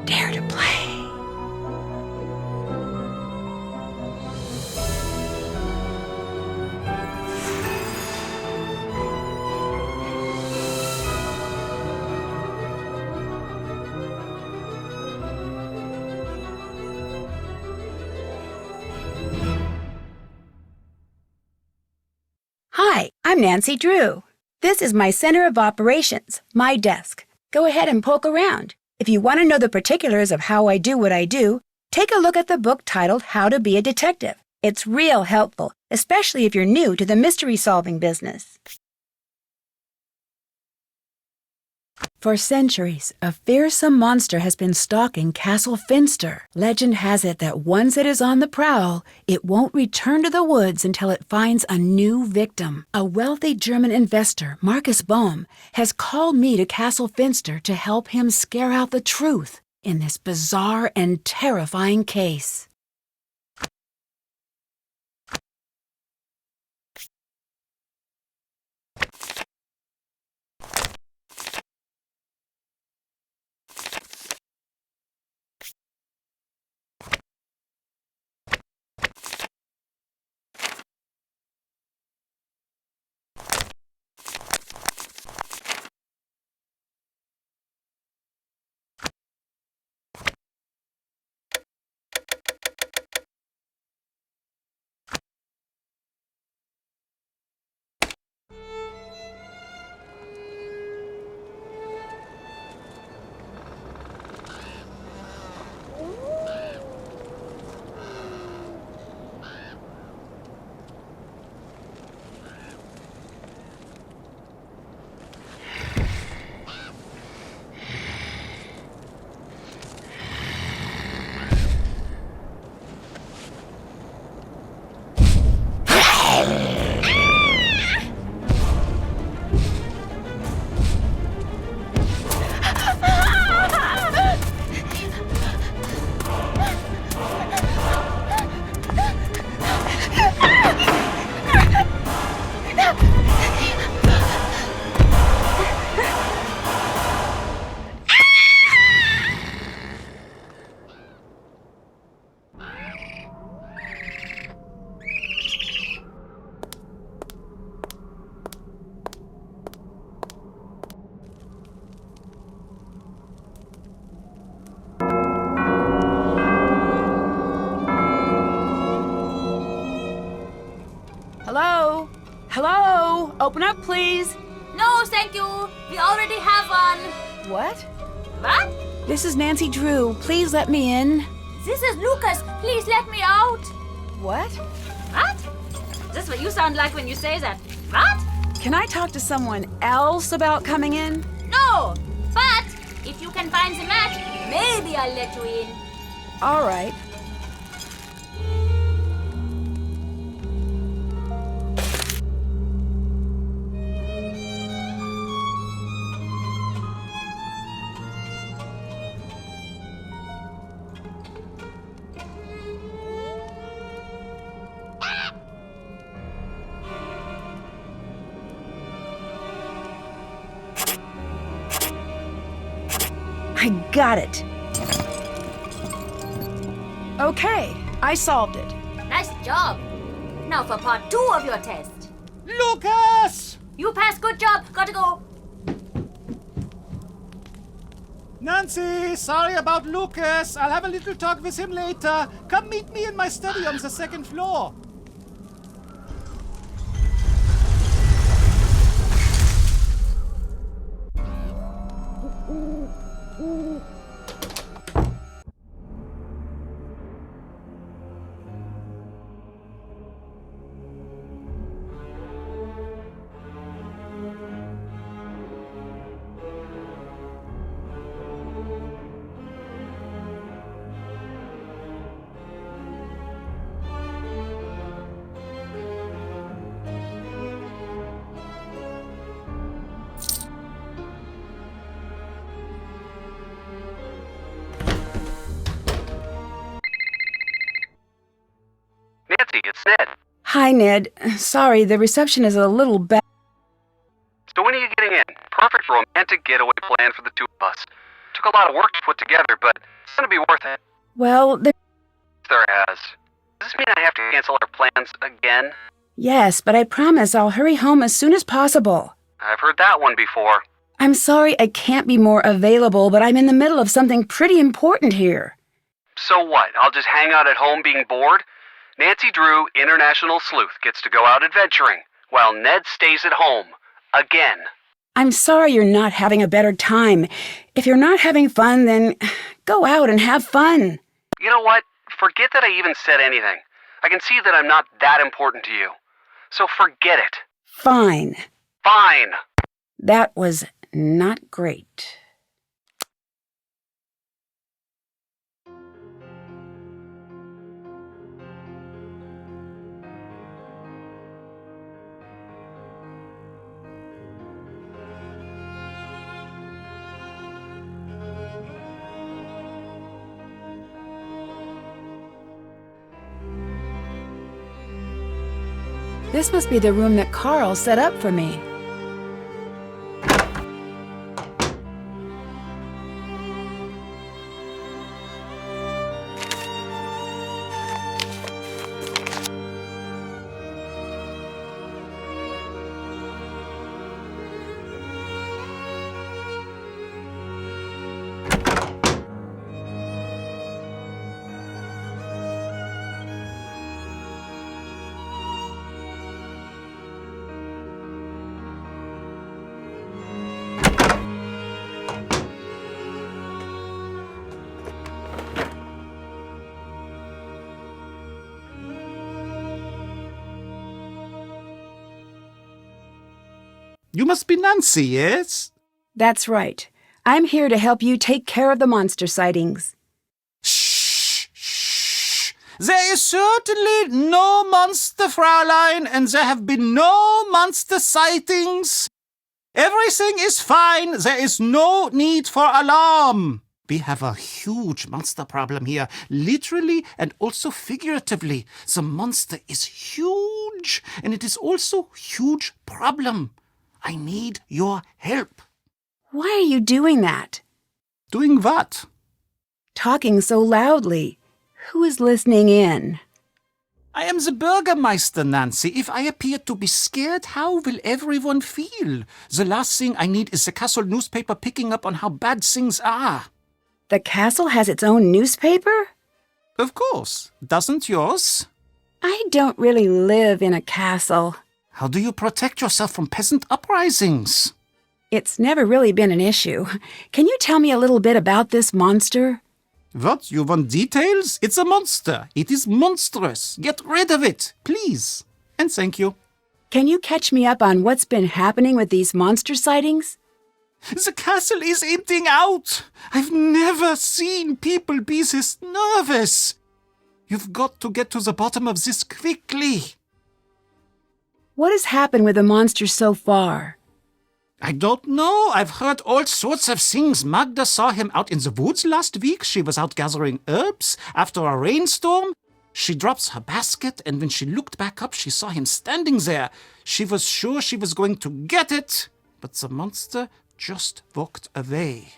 Dare to play. Hi, I'm Nancy Drew. This is my center of operations, my desk. Go ahead and poke around. If you want to know the particulars of how I do what I do, take a look at the book titled How to Be a Detective. It's real helpful, especially if you're new to the mystery-solving business. For centuries, a fearsome monster has been stalking Castle Finster. Legend has it that once it is on the prowl, it won't return to the woods until it finds a new victim. A wealthy German investor, Marcus Bohm, has called me to Castle Finster to help him scare out the truth in this bizarre and terrifying case. Hello? Hello? Open up, please. No, thank you. We already have one. What? What? This is Nancy Drew. Please let me in. This is Lucas. Please let me out. What? What? This is what you sound like when you say that. What? Can I talk to someone else about coming in? No. But if you can find the match, maybe I'll let you in. All right. I got it. Okay, I solved it. Nice job. Now for part 2 of your test. Lucas! You passed. Good job. Gotta go. Nancy, sorry about Lucas. I'll have a little talk with him later. Come meet me in my study on the 2nd floor. Nancy, it's Ned. Hi, Ned. Sorry, the reception is a little bad. So when are you getting in? Perfect romantic getaway plan for the two of us. To Took a lot of work to put together, but it's gonna be worth it. Well, There has. Does this mean I have to cancel our plans again? yes, but I promise I'll hurry home as soon as possible. I've heard that one before. I'm sorry I can't be more available, but I'm in the middle of something pretty important here. So what? I'll just hang out at home being bored? Nancy Drew, International Sleuth, gets to go out adventuring, while Ned stays at home. Again. I'm sorry you're not having a better time. If you're not having fun, then go out and have fun. You know what? Forget that I even said anything. I can see that I'm not that important to you. So forget it. Fine. Fine. That was not great. This must be the room that Karl set up for me. You must be Nancy, yes? That's right. I'm here to help you take care of the monster sightings. Shh, shh. There is certainly no monster, Fraulein, and there have been no monster sightings. Everything is fine. There is no need for alarm. We have a huge monster problem here, literally and also figuratively. The monster is huge, and it is also a huge problem. I need your help. Why are you doing that? Doing what? Talking so loudly. Who is listening in? I am the Burgermeister, Nancy. If I appear to be scared, how will everyone feel? The last thing I need is the castle newspaper picking up on how bad things are. The castle has its own newspaper? Of course. Doesn't yours? I don't really live in a castle. How do you protect yourself from peasant uprisings? It's never really been an issue. Can you tell me a little bit about this monster? What? You want details? It's a monster. It is monstrous. Get rid of it, please. And thank you. Can you catch me up on what's been happening with these monster sightings? The castle is emptying out. I've never seen people be this nervous. You've got to get to the bottom of this quickly. What has happened with the monster so far? I don't know. I've heard all sorts of things. Magda saw him out in the woods last week. She was out gathering herbs after a rainstorm. She drops her basket, and when she looked back up, she saw him standing there. She was sure she was going to get it, but the monster just walked away.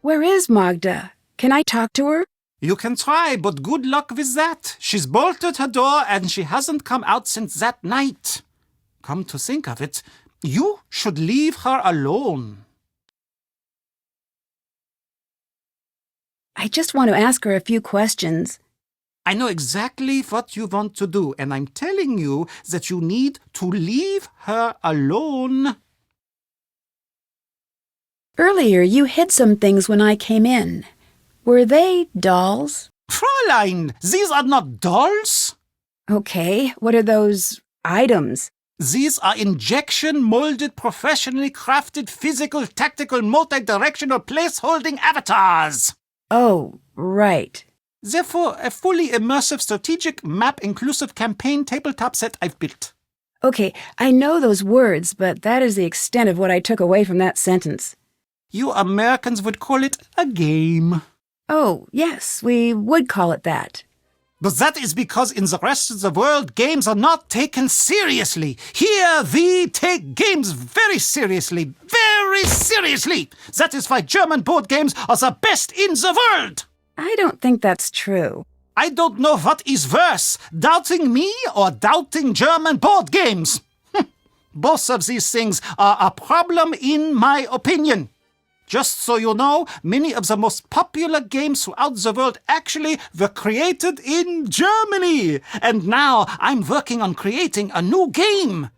Where is Magda? Can I talk to her? You can try, but good luck with that. She's bolted her door, and she hasn't come out since that night. Come to think of it, you should leave her alone. I just want to ask her a few questions. I know exactly what you want to do, and I'm telling you that you need to leave her alone. Earlier, you hid some things when I came in. Were they dolls? Fräulein, these are not dolls. Okay, what are those items? These are injection-molded, professionally crafted, physical, tactical, multi-directional place-holding avatars. Oh, right. Therefore, a fully immersive, strategic, map-inclusive campaign tabletop set I've built. Okay, I know those words, but that is the extent of what I took away from that sentence. You Americans would call it a game. Oh, yes, we would call it that. But that is because in the rest of the world, games are not taken seriously. Here, we take games very seriously. Very seriously. That is why German board games are the best in the world. I don't think that's true. I don't know what is worse, doubting me or doubting German board games. Both of these things are a problem in my opinion. Just so you know, many of the most popular games throughout the world actually were created in Germany. And now I'm working on creating a new game.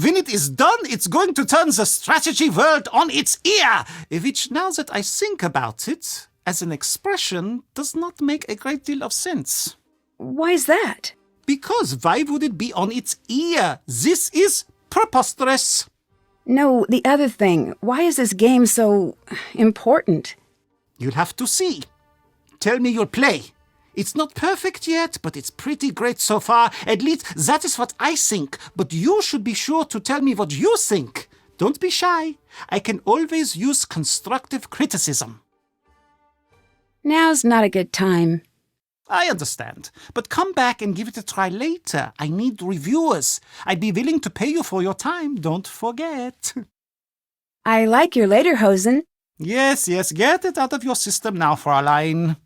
When it is done, it's going to turn the strategy world on its ear, which, now that I think about it, as an expression, does not make a great deal of sense. Why's that? Because why would it be on its ear? This is preposterous. No, the other thing. Why is this game so important? You'll have to see. Tell me you'll play. It's not perfect yet, but it's pretty great so far. At least that is what I think. But you should be sure to tell me what you think. Don't be shy. I can always use constructive criticism. Now's not a good time. I understand. But come back and give it a try later. I need reviewers. I'd be willing to pay you for your time. Don't forget. I like your lederhosen. Yes, get it out of your system now, Fräulein.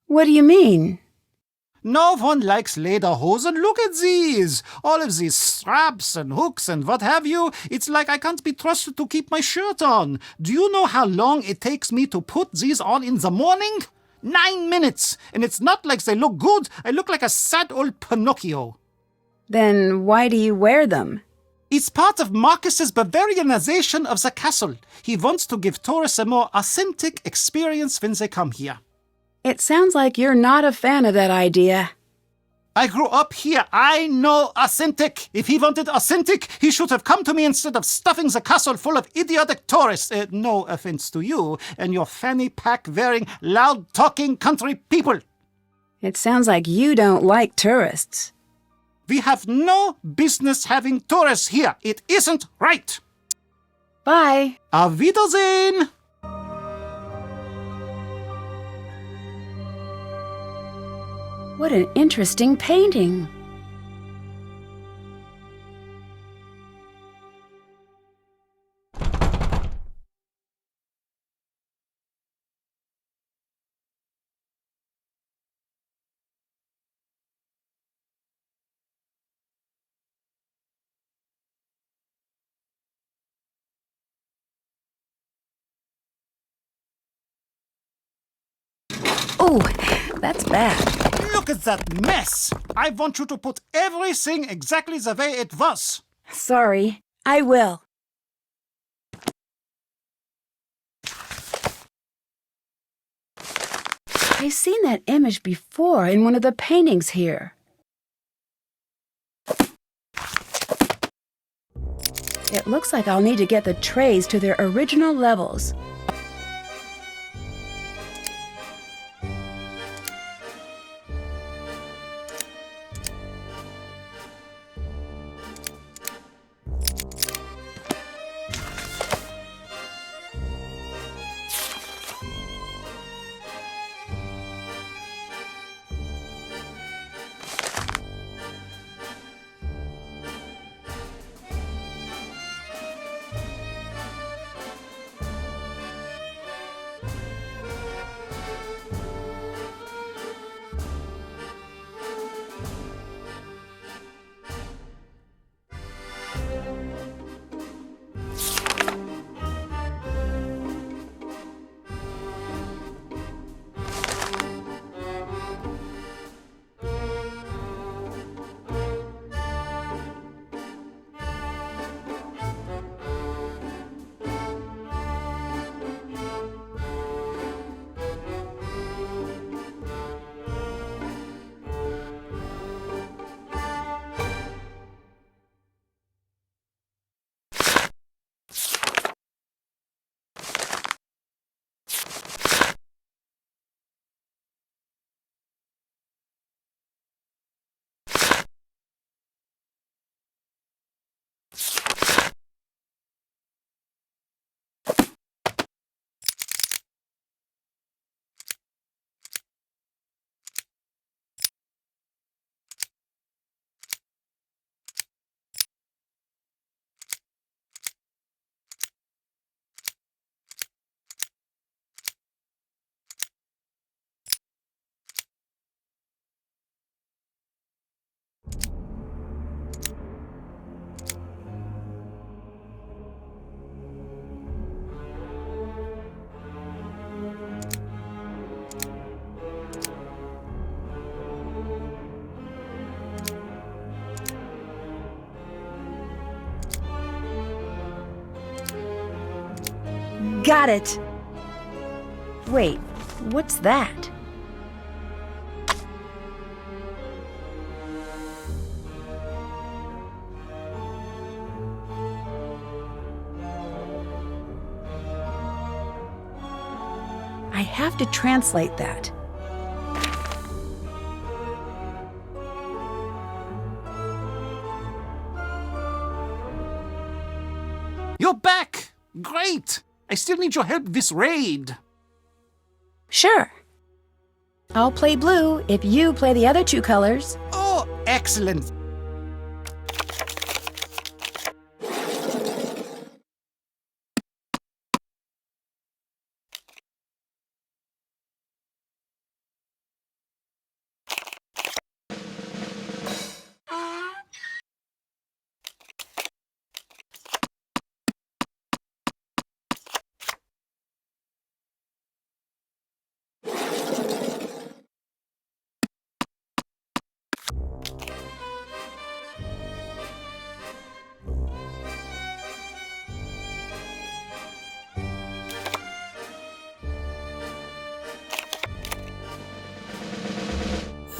What do you mean? No one likes lederhosen. Look at these. All of these straps and hooks and what have you. It's like I can't be trusted to keep my shirt on. Do you know how long it takes me to put these on in the morning? 9 minutes. And it's not like they look good. I look like a sad old Pinocchio. Then why do you wear them? It's part of Marcus's Bavarianization of the castle. He wants to give tourists a more authentic experience when they come here. It sounds like you're not a fan of that idea. I grew up here. I know authentic. If he wanted authentic, he should have come to me instead of stuffing the castle full of idiotic tourists. No offense to you and your fanny pack-wearing, loud-talking country people. It sounds like you don't like tourists. We have no business having tourists here. It isn't right. Bye. Auf Wiedersehen. What an interesting painting. Oh, that's bad. Look at that mess! I want you to put everything exactly the way it was. Sorry, I will. I've seen that image before in one of the paintings here. It looks like I'll need to get the trays to their original levels. Got it! Wait, what's that? I have to translate that. You're back! Great! I still need your help with this raid. Sure. I'll play blue if you play the other two colors. Oh, excellent!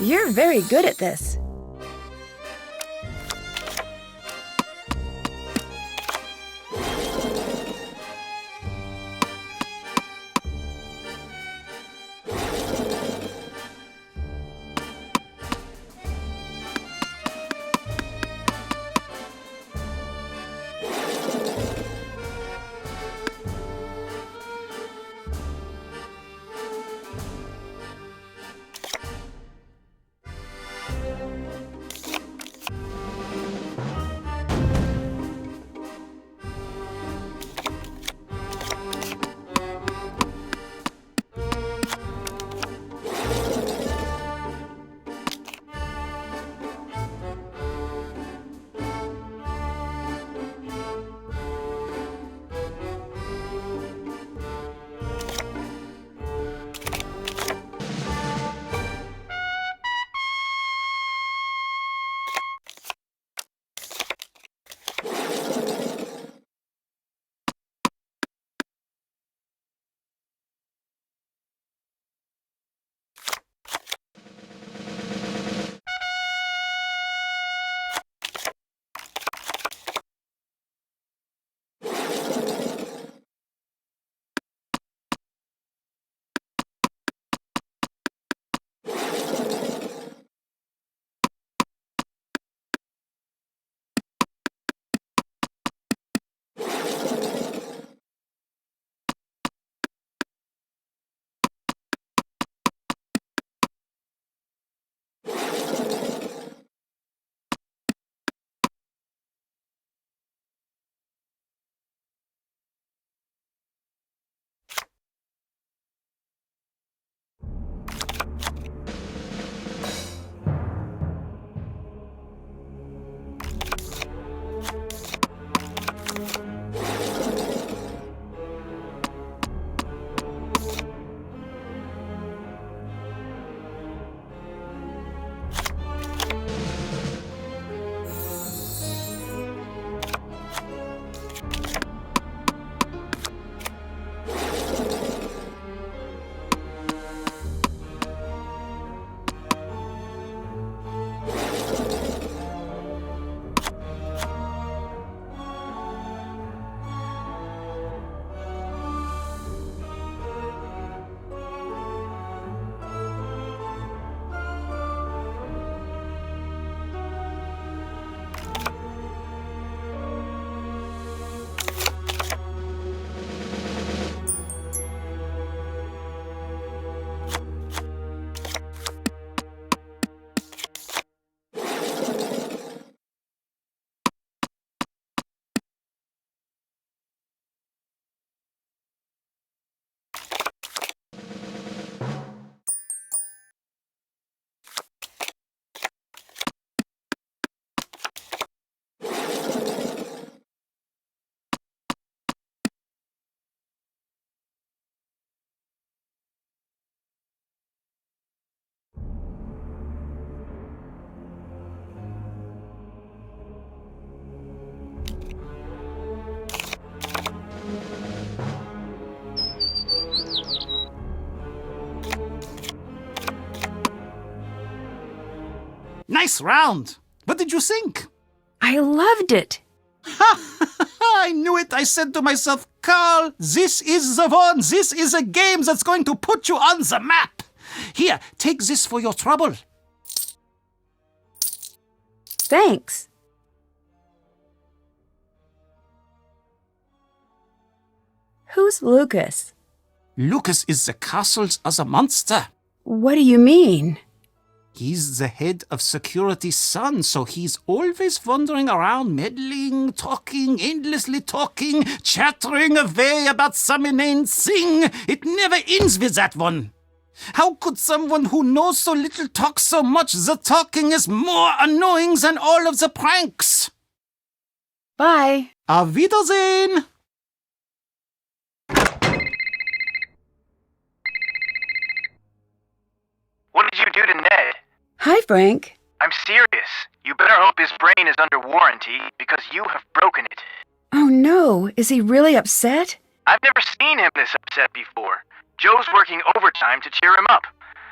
You're very good at this. Nice round. What did you think? I loved it. I knew it. I said to myself, Karl, this is the one. This is a game that's going to put you on the map. Here, take this for your trouble. Thanks. Who's Lucas? Lucas is the castle's other monster. What do you mean? He's the head of security's son, so he's always wandering around, meddling, talking, endlessly talking, chattering away about some inane thing. It never ends with that one. How could someone who knows so little talk so much? The talking is more annoying than all of the pranks. Bye. Auf Wiedersehen! What did you do to Ned? Hi, Frank. I'm serious. You better hope his brain is under warranty, because you have broken it. Oh no, is he really upset? I've never seen him this upset before. Joe's working overtime to cheer him up.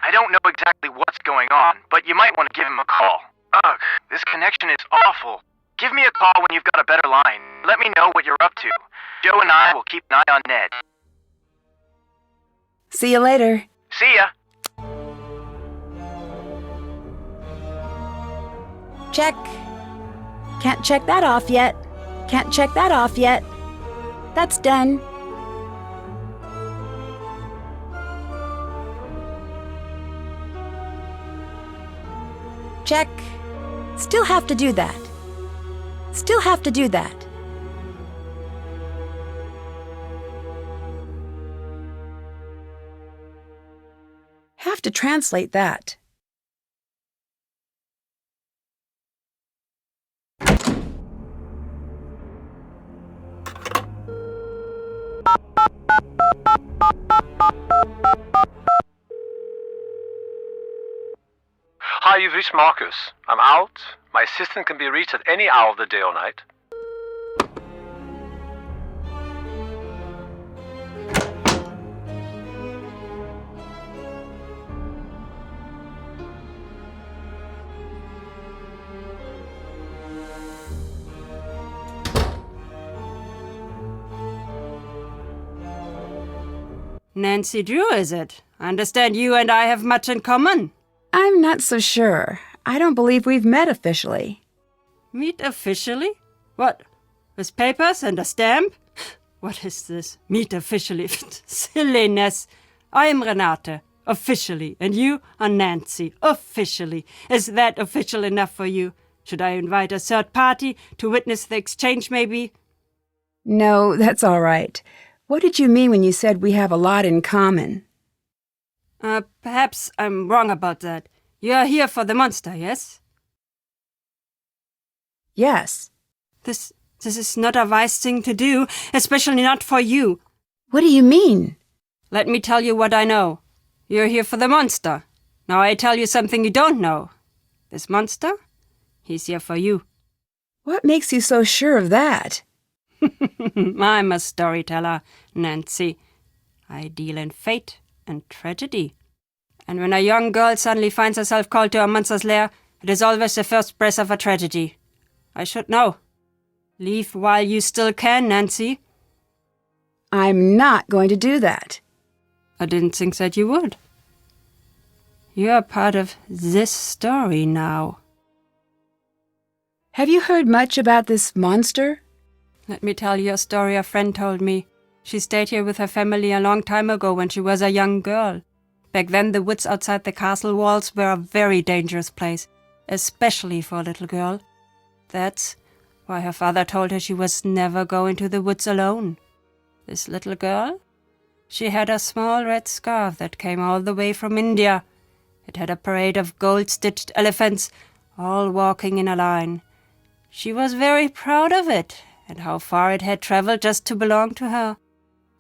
I don't know exactly what's going on, but you might want to give him a call. Ugh, this connection is awful. Give me a call when you've got a better line. Let me know what you're up to. Joe and I will keep an eye on Ned. See you later. See ya! Check. Can't check that off yet. Can't check that off yet. That's done. Check. Still have to do that. Still have to do that. Have to translate that. Hi, you've reached Marcus. I'm out. My assistant can be reached at any hour of the day or night. Nancy Drew, is it? I understand you and I have much in common. I'm not so sure. I don't believe we've met officially. Meet officially? What? With papers and a stamp? What is this? Meet officially? Silliness. I am Renata, officially, and you are Nancy, officially. Is that official enough for you? Should I invite a third party to witness the exchange, maybe? No, that's all right. What did you mean when you said we have a lot in common? Perhaps I'm wrong about that. You are here for the monster, yes? Yes. This is not a wise thing to do, especially not for you. What do you mean? Let me tell you what I know. You're here for the monster. Now I tell you something you don't know. This monster? He's here for you. What makes you so sure of that? I'm a storyteller, Nancy. I deal in fate and tragedy. And when a young girl suddenly finds herself called to a monster's lair, it is always the first breath of a tragedy. I should know. Leave while you still can, Nancy. I'm not going to do that. I didn't think that you would. You're part of this story now. Have you heard much about this monster? Let me tell you a story a friend told me. She stayed here with her family a long time ago when she was a young girl. Back then, the woods outside the castle walls were a very dangerous place, especially for a little girl. That's why her father told her she was never go into the woods alone. This little girl? She had a small red scarf that came all the way from India. It had a parade of gold-stitched elephants, all walking in a line. She was very proud of it, and how far it had traveled just to belong to her.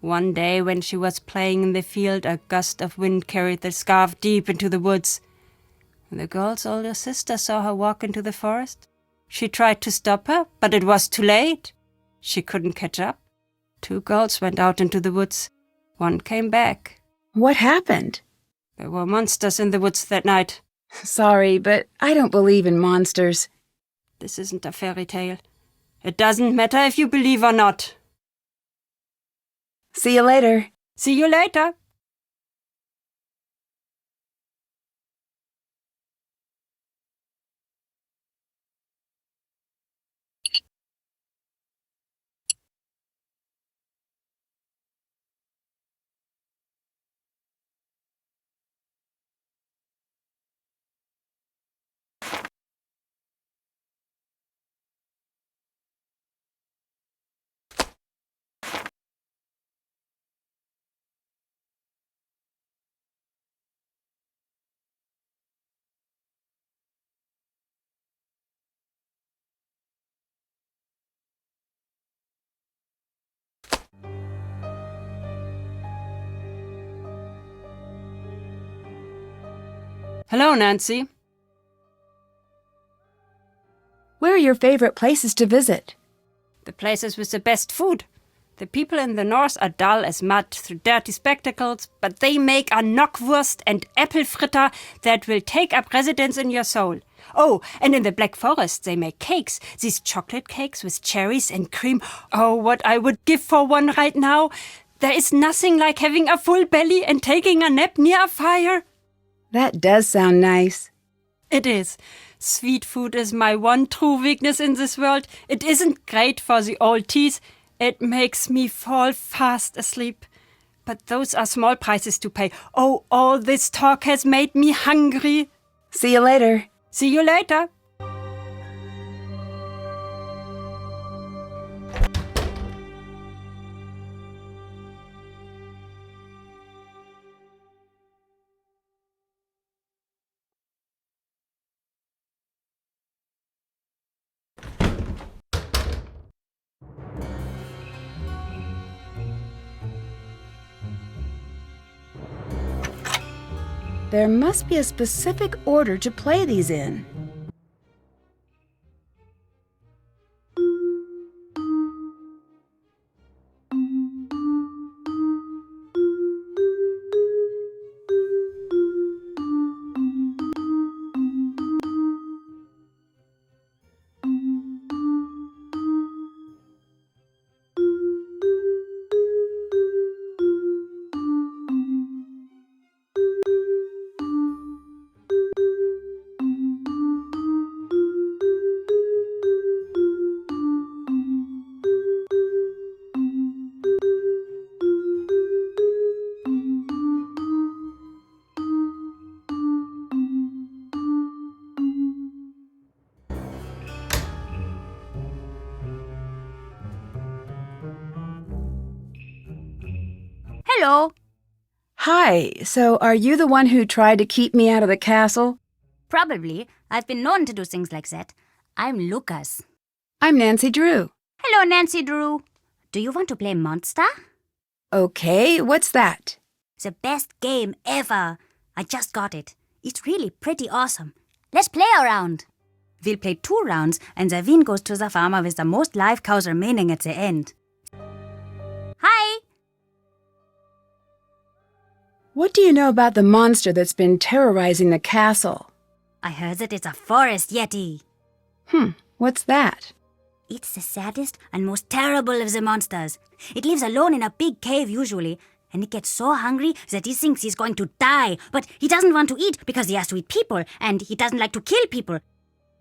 One day when she was playing in the field, a gust of wind carried the scarf deep into the woods. When the girl's older sister saw her walk into the forest, she tried to stop her, but it was too late. She couldn't catch up. 2 girls went out into the woods. One came back. What happened? There were monsters in the woods that night. Sorry, but I don't believe in monsters. This isn't a fairy tale. It doesn't matter if you believe or not. See you later. See you later. Hello, Nancy. Where are your favorite places to visit? The places with the best food. The people in the north are dull as mud through dirty spectacles, but they make a knockwurst and apple fritter that will take up residence in your soul. Oh, and in the Black Forest they make cakes. These chocolate cakes with cherries and cream. Oh, what I would give for one right now. There is nothing like having a full belly and taking a nap near a fire. That does sound nice. It is. Sweet food is my one true weakness in this world. It isn't great for the old teeth. It makes me fall fast asleep. But those are small prices to pay. Oh, all this talk has made me hungry. See you later. See you later. There must be a specific order to play these in. Hello. Hi, so are you the one who tried to keep me out of the castle? Probably. I've been known to do things like that. I'm Lucas. I'm Nancy Drew. Hello, Nancy Drew. Do you want to play Monster? Okay, what's that? The best game ever. I just got it. It's really pretty awesome. Let's play a round. We'll play 2 rounds, and the win goes to the farmer with the most live cows remaining at the end. Hi! What do you know about the monster that's been terrorizing the castle? I heard that it's a forest Yeti. What's that? It's the saddest and most terrible of the monsters. It lives alone in a big cave usually, and it gets so hungry that he thinks he's going to die. But he doesn't want to eat because he has to eat people, and he doesn't like to kill people.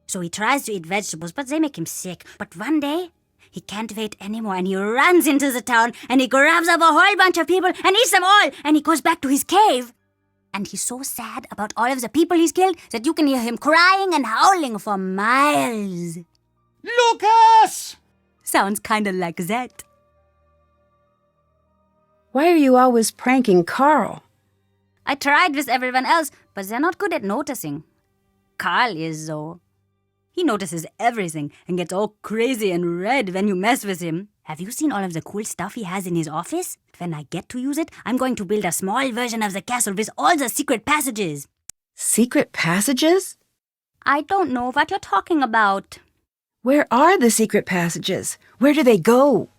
So he tries to eat vegetables, but they make him sick. But one day, he can't wait anymore, and he runs into the town, and he grabs up a whole bunch of people and eats them all, and he goes back to his cave. And he's so sad about all of the people he's killed that you can hear him crying and howling for miles. Lucas! Sounds kinda like that. Why are you always pranking Karl? I tried with everyone else, but they're not good at noticing. Karl is, though. He notices everything and gets all crazy and red when you mess with him. Have you seen all of the cool stuff he has in his office? When I get to use it, I'm going to build a small version of the castle with all the secret passages. Secret passages? I don't know what you're talking about. Where are the secret passages? Where do they go?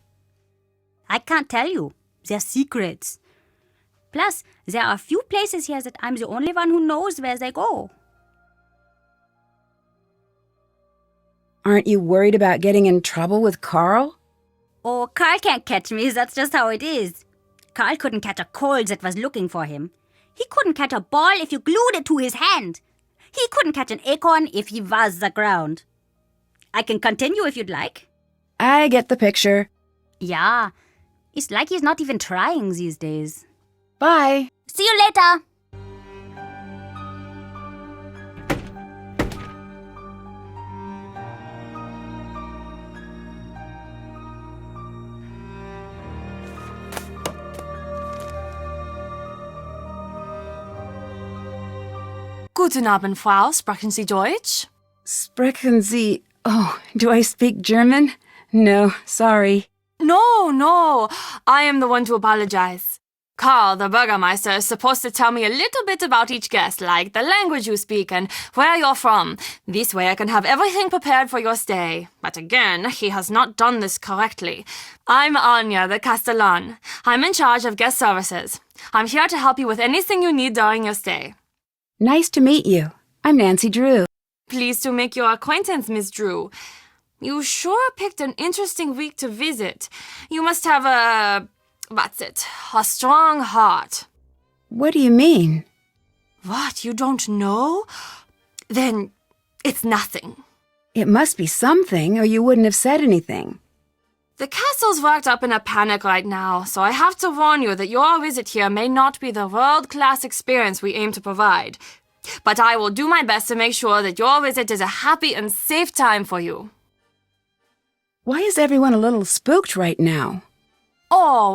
I can't tell you. They're secrets. Plus, there are a few places here that I'm the only one who knows where they go. Aren't you worried about getting in trouble with Karl? Oh, Karl can't catch me, that's just how it is. Karl couldn't catch a cold that was looking for him. He couldn't catch a ball if you glued it to his hand. He couldn't catch an acorn if he was the ground. I can continue if you'd like. I get the picture. Yeah, it's like he's not even trying these days. Bye. See you later! Guten Abend, Frau. Sprechen Sie Deutsch? Sprechen Sie... Oh, do I speak German? No, sorry. No. I am the one to apologize. Karl, the Burgermeister, is supposed to tell me a little bit about each guest, like the language you speak and where you're from. This way I can have everything prepared for your stay. But again, he has not done this correctly. I'm Anya, the Castellan. I'm in charge of guest services. I'm here to help you with anything you need during your stay. Nice to meet you. I'm Nancy Drew. Pleased to make your acquaintance, Miss Drew. You sure picked an interesting week to visit. You must have a strong heart. What do you mean? What, you don't know? Then it's nothing. It must be something, or you wouldn't have said anything. The castle's worked up in a panic right now, so I have to warn you that your visit here may not be the world-class experience we aim to provide. But I will do my best to make sure that your visit is a happy and safe time for you. Why is everyone a little spooked right now? Oh,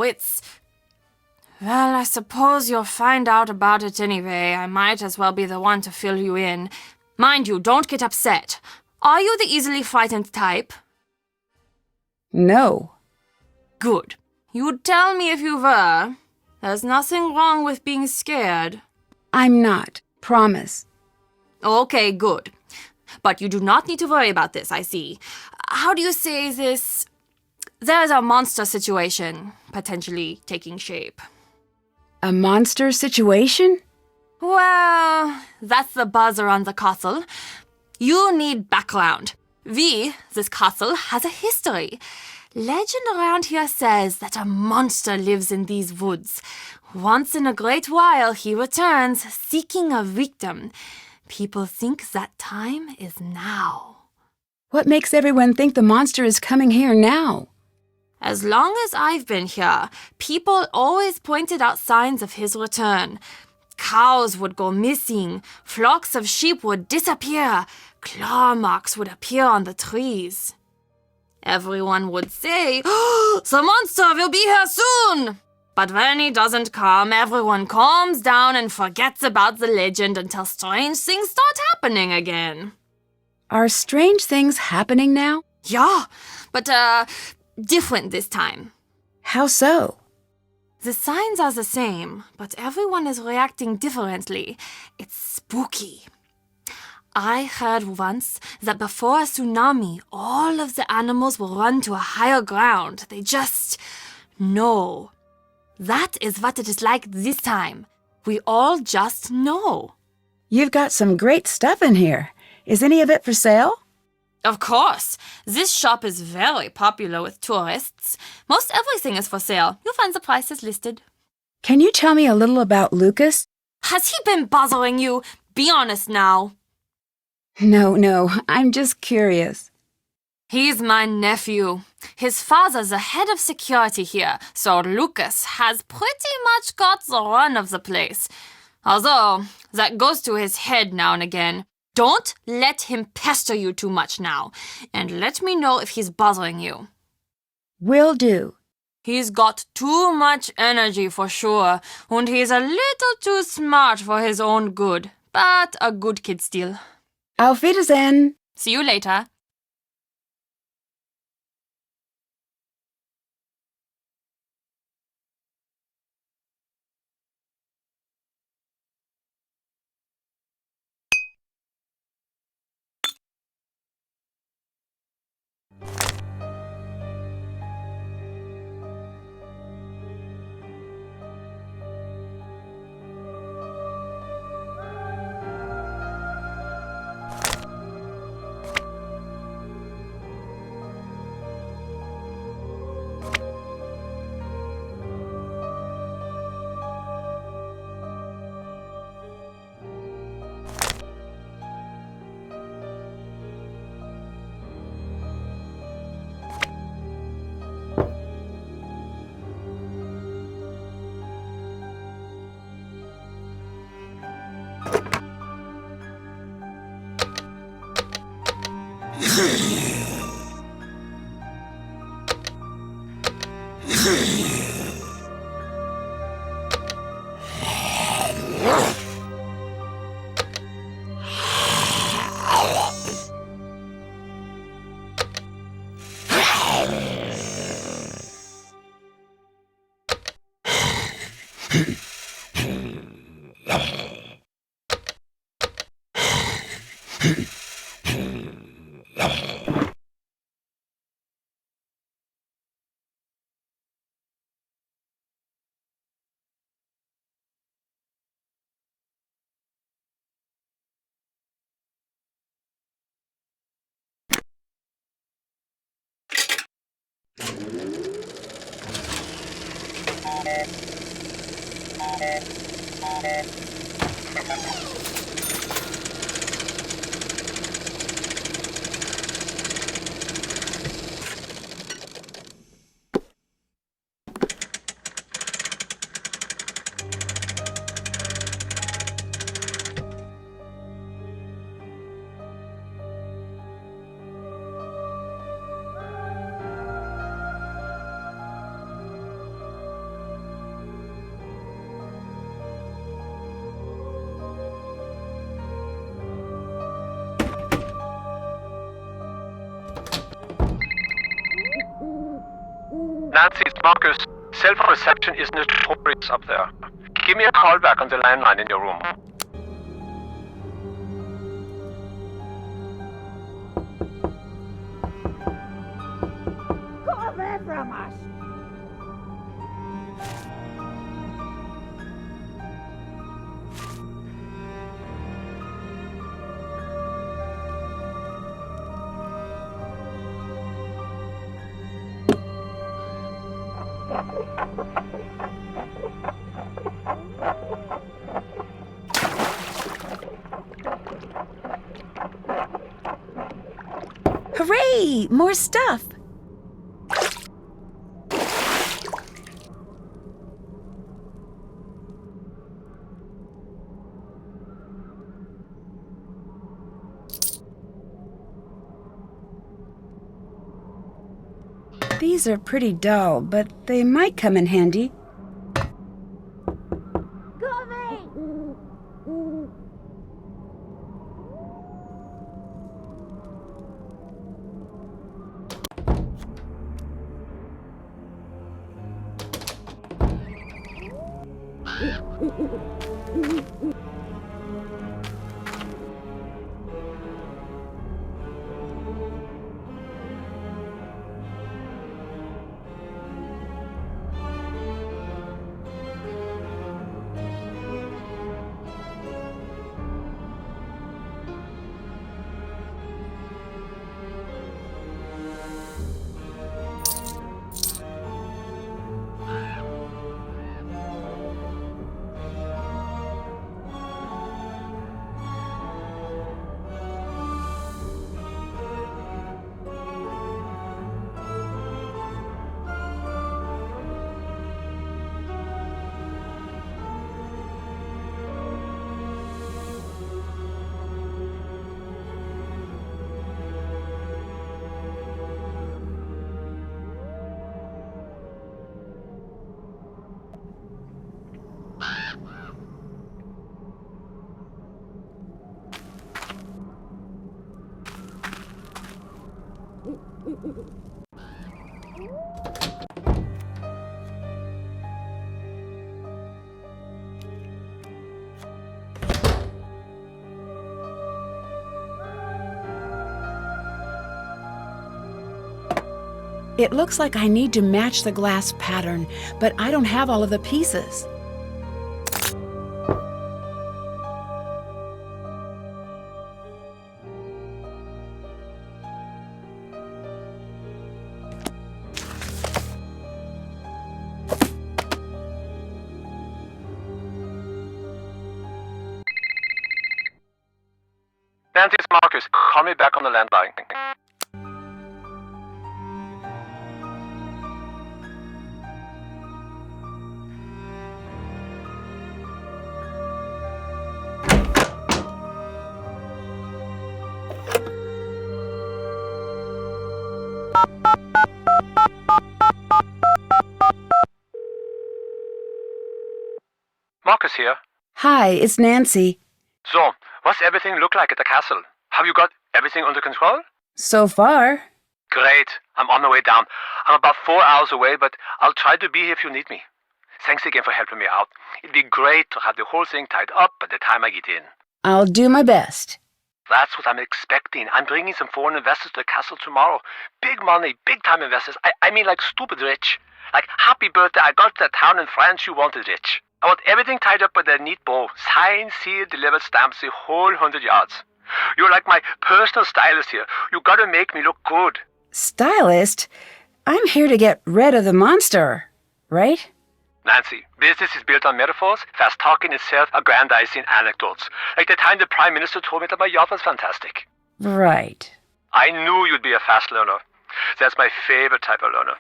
well, I suppose you'll find out about it anyway. I might as well be the one to fill you in. Mind you, don't get upset. Are you the easily frightened type? No. Good. You'd tell me if you were. There's nothing wrong with being scared. I'm not. Promise. Okay, good. But you do not need to worry about this, I see. How do you say this? There's a monster situation potentially taking shape. A monster situation? Well, that's the buzz around the castle. You need background. This castle has a history. Legend around here says that a monster lives in these woods. Once in a great while, he returns, seeking a victim. People think that time is now. What makes everyone think the monster is coming here now? As long as I've been here, people always pointed out signs of his return. Cows would go missing, flocks of sheep would disappear, claw marks would appear on the trees. Everyone would say, "Oh, the monster will be here soon!" But when he doesn't come, everyone calms down and forgets about the legend until strange things start happening again. Are strange things happening now? Yeah, but different this time. How so? The signs are the same, but everyone is reacting differently. It's spooky. I heard once that before a tsunami, all of the animals will run to a higher ground. They just know. That is what it is like this time. We all just know. You've got some great stuff in here. Is any of it for sale? Of course. This shop is very popular with tourists. Most everything is for sale. You'll find the prices listed. Can you tell me a little about Lucas? Has he been bothering you? Be honest now. No, I'm just curious. He's my nephew. His father's the head of security here, so Lucas has pretty much got the run of the place. Although, that goes to his head now and again. Don't let him pester you too much now, and let me know if he's bothering you. Will do. He's got too much energy for sure, and he's a little too smart for his own good, but a good kid still. Auf Wiedersehen. See you later. Nancy, it's Marcus. Cell phone reception is notorious up there. Give me a call back on the landline in your room. Go away from us! Hooray! More stuff! These are pretty dull, but they might come in handy. It looks like I need to match the glass pattern, but I don't have all of the pieces. Nancy, it's Marcus. Call me back on the landline. Marcus here. Hi, it's Nancy. So, what's everything look like at the castle? Have you got everything under control? So far. Great. I'm on my way down. I'm about 4 hours away, but I'll try to be here if you need me. Thanks again for helping me out. It'd be great to have the whole thing tied up by the time I get in. I'll do my best. That's what I'm expecting. I'm bringing some foreign investors to the castle tomorrow. Big money, big time investors. I mean like stupid rich. Like, happy birthday, I got to the town in France you wanted rich. I want everything tied up with a neat bow. Signed, sealed, delivered, stamps, the whole 100 yards. You're like my personal stylist here. You gotta make me look good. Stylist? I'm here to get rid of the monster, right? Nancy, business is built on metaphors, fast talking is self-aggrandizing anecdotes. Like the time the Prime Minister told me that my yacht was fantastic. Right. I knew you'd be a fast learner. That's my favorite type of learner.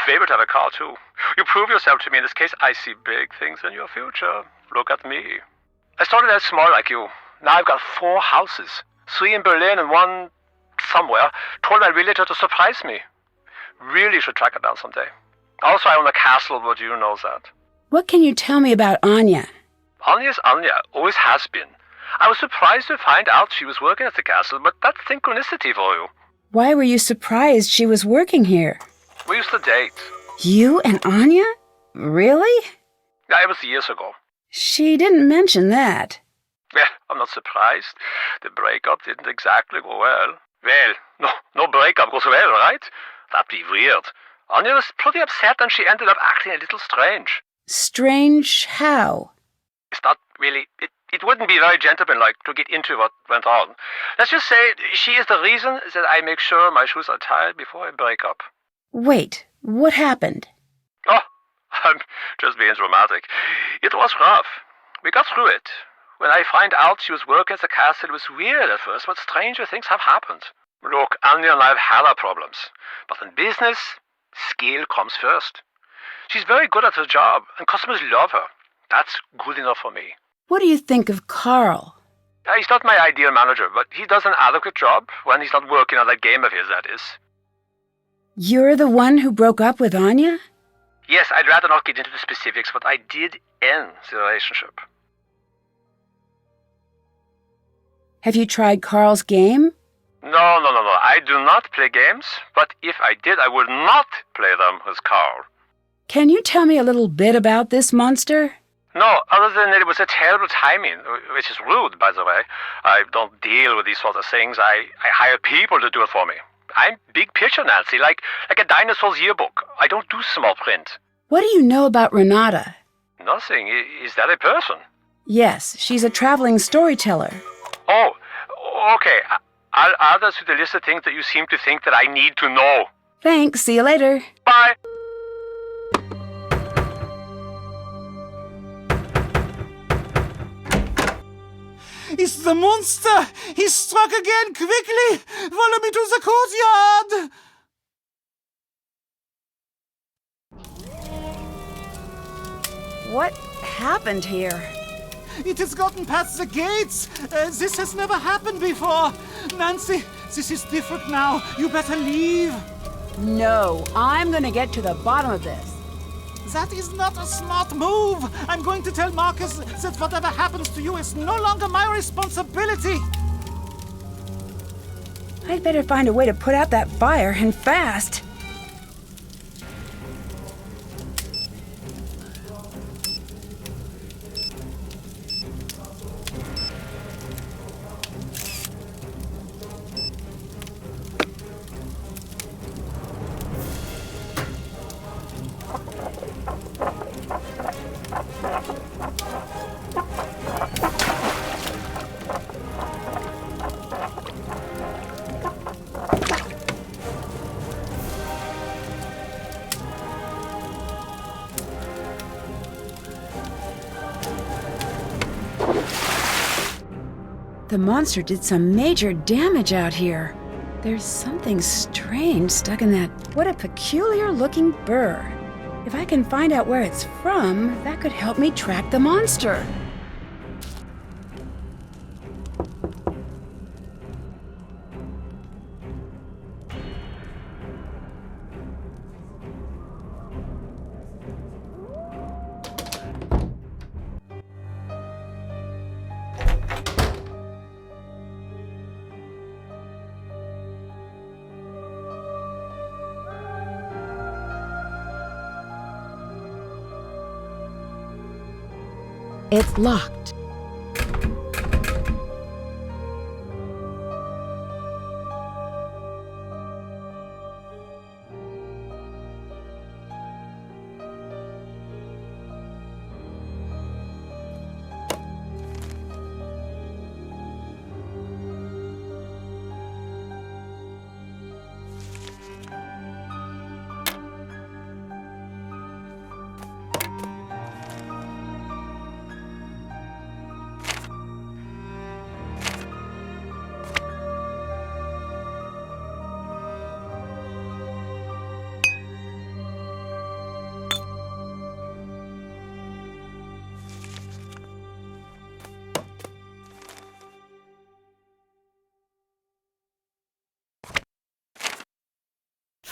Favorite type of Karl, too. You prove yourself to me. In this case, I see big things in your future. Look at me. I started out small like you. Now I've got 4 houses. 3 in Berlin and 1 somewhere. Told my realtor to surprise me. Really should track it down someday. Also, I own a castle, but you know that. What can you tell me about Anya? Anya's Anya. Always has been. I was surprised to find out she was working at the castle, but that's synchronicity for you. Why were you surprised she was working here? We used to date. You and Anya? Really? Yeah, it was years ago. She didn't mention that. Well, I'm not surprised. The breakup didn't exactly go well. Well, no breakup goes well, right? That'd be weird. Anya was pretty upset and she ended up acting a little strange. Strange how? It's not really... It wouldn't be very gentlemanlike to get into what went on. Let's just say she is the reason that I make sure my shoes are tied before I break up. Wait, what happened? Oh, I'm just being dramatic. It was rough. We got through it. When I find out she was working at the castle, it was weird at first, but stranger things have happened. Look, Anya and I have had our problems. But in business, skill comes first. She's very good at her job, and customers love her. That's good enough for me. What do you think of Karl? He's not my ideal manager, but he does an adequate job when he's not working on that game of his, that is. You're the one who broke up with Anya? Yes, I'd rather not get into the specifics, but I did end the relationship. Have you tried Karl's game? No. I do not play games, but if I did, I would not play them with Karl. Can you tell me a little bit about this monster? No, other than that it was a terrible timing, which is rude, by the way. I don't deal with these sort of things. I hire people to do it for me. I'm big picture, Nancy, like a dinosaur's yearbook. I don't do small print. What do you know about Renata? Nothing. Is that a person? Yes, she's a traveling storyteller. Oh, okay. I'll add that to the list of things that you seem to think that I need to know. Thanks, see you later. Bye. It's the monster! He struck again! Quickly! Follow me to the courtyard! What happened here? It has gotten past the gates! This has never happened before! Nancy, this is different now. You better leave. No, I'm gonna get to the bottom of this. That is not a smart move. I'm going to tell Marcus that whatever happens to you is no longer my responsibility. I'd better find a way to put out that fire, and fast. The monster did some major damage out here. There's something strange stuck in that. What a peculiar looking burr. If I can find out where it's from, that could help me track the monster. It's locked.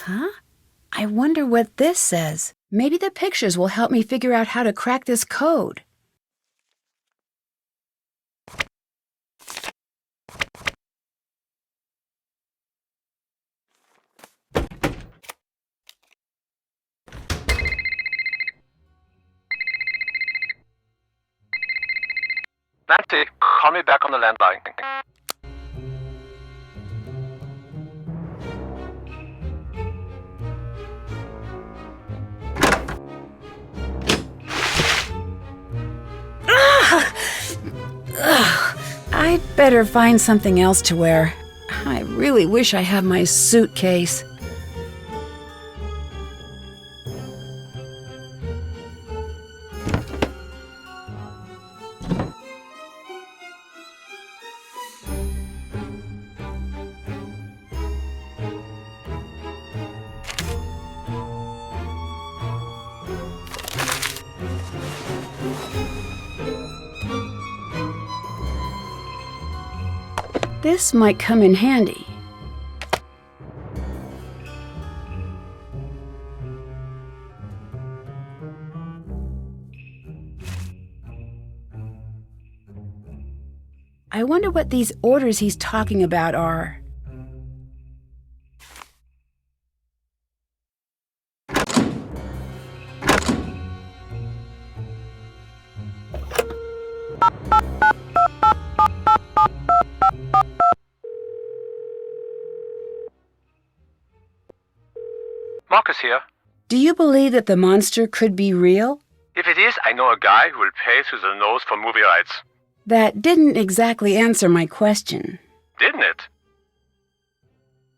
Huh? I wonder what this says. Maybe the pictures will help me figure out how to crack this code. Nancy, call me back on the landline. I'd better find something else to wear. I really wish I had my suitcase. This might come in handy. I wonder what these orders he's talking about are. Marcus here. Do you believe that the monster could be real? If it is, I know a guy who will pay through the nose for movie rights. That didn't exactly answer my question. Didn't it?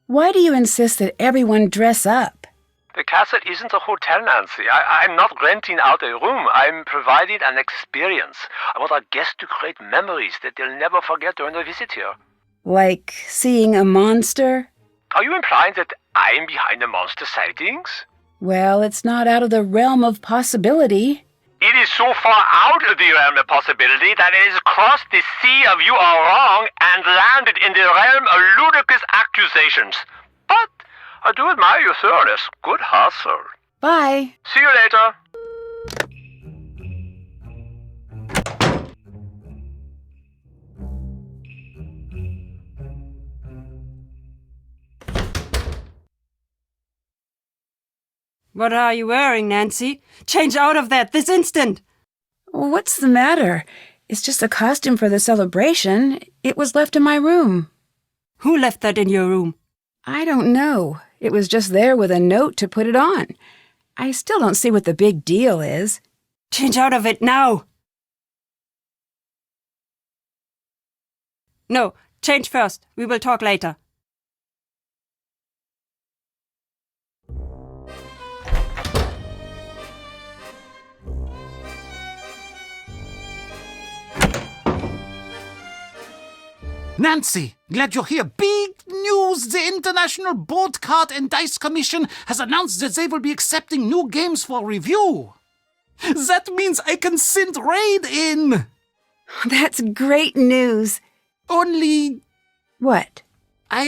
Why do you insist that everyone dress up? The castle isn't a hotel, Nancy. I'm not renting out a room. I'm providing an experience. I want our guests to create memories that they'll never forget during their visit here. Like seeing a monster? Are you implying that I'm behind the monster sightings? Well, it's not out of the realm of possibility. It is so far out of the realm of possibility that it has crossed the sea of you are wrong and landed in the realm of ludicrous accusations. But I do admire your thoroughness. Good hustle. Bye. See you later. What are you wearing, Nancy? Change out of that this instant! What's the matter? It's just a costume for the celebration. It was left in my room. Who left that in your room? I don't know. It was just there with a note to put it on. I still don't see what the big deal is. Change out of it now! No, change first. We will talk later. Nancy, glad you're here. Big news! The International Board Card and Dice Commission has announced that they will be accepting new games for review. That means I can send Raid in. That's great news. Only... What? I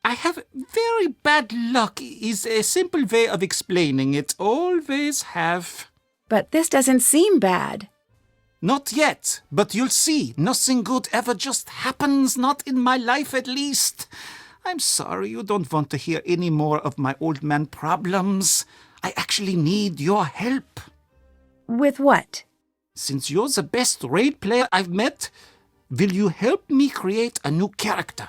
have very bad luck is a simple way of explaining it. Always have. But this doesn't seem bad. Not yet, but you'll see. Nothing good ever just happens, not in my life at least. I'm sorry you don't want to hear any more of my old man problems. I actually need your help. With what? Since you're the best raid player I've met, will you help me create a new character?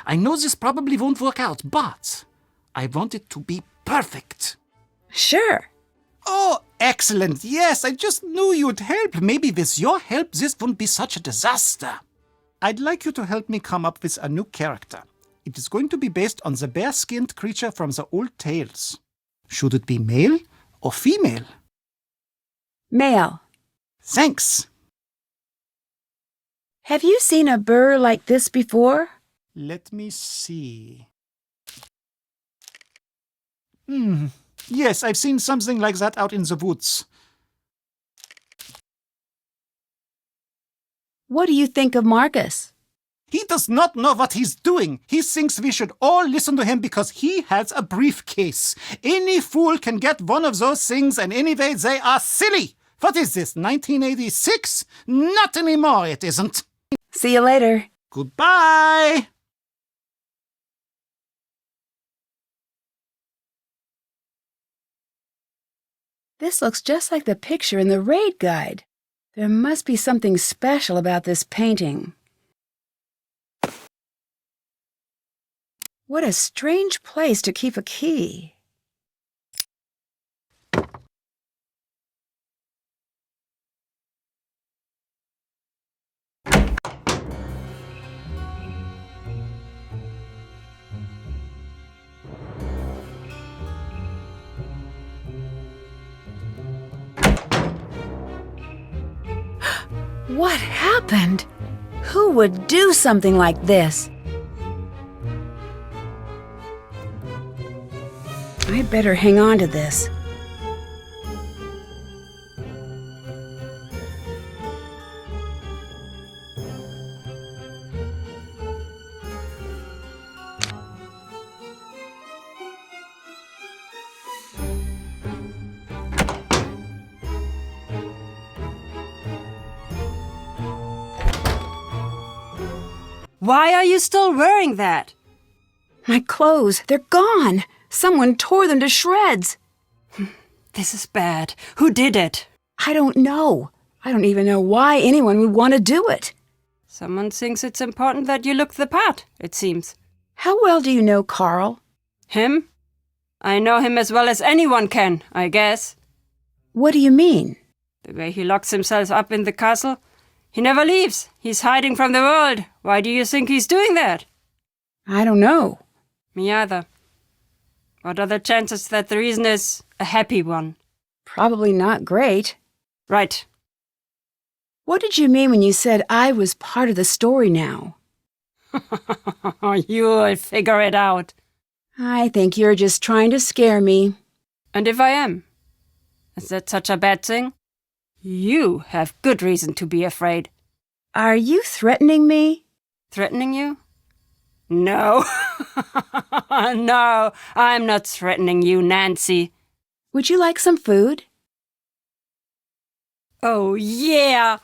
I know this probably won't work out, but I want it to be perfect. Sure. Oh, excellent. Yes, I just knew you'd help. Maybe with your help, this won't be such a disaster. I'd like you to help me come up with a new character. It is going to be based on the bear-skinned creature from the old tales. Should it be male or female? Male. Thanks. Have you seen a burr like this before? Let me see. Yes, I've seen something like that out in the woods. What do you think of Marcus? He does not know what he's doing. He thinks we should all listen to him because he has a briefcase. Any fool can get one of those things, and anyway, they are silly. What is this, 1986? Not anymore, it isn't. See you later. Goodbye. This looks just like the picture in the raid guide. There must be something special about this painting. What a strange place to keep a key. What happened? Who would do something like this? I better hang on to this. Why are you still wearing that? My clothes, they're gone. Someone tore them to shreds. This is bad. Who did it? I don't know. I don't even know why anyone would want to do it. Someone thinks it's important that you look the part, it seems. How well do you know Karl? Him? I know him as well as anyone can, I guess. What do you mean? The way he locks himself up in the castle. He never leaves. He's hiding from the world. Why do you think he's doing that? I don't know. Me either. What are the chances that the reason is a happy one? Probably not great. Right. What did you mean when you said I was part of the story now? You'll figure it out. I think you're just trying to scare me. And if I am? Is that such a bad thing? You have good reason to be afraid. Are you threatening me? Threatening you? No. No, I'm not threatening you, Nancy. Would you like some food? Oh, yeah.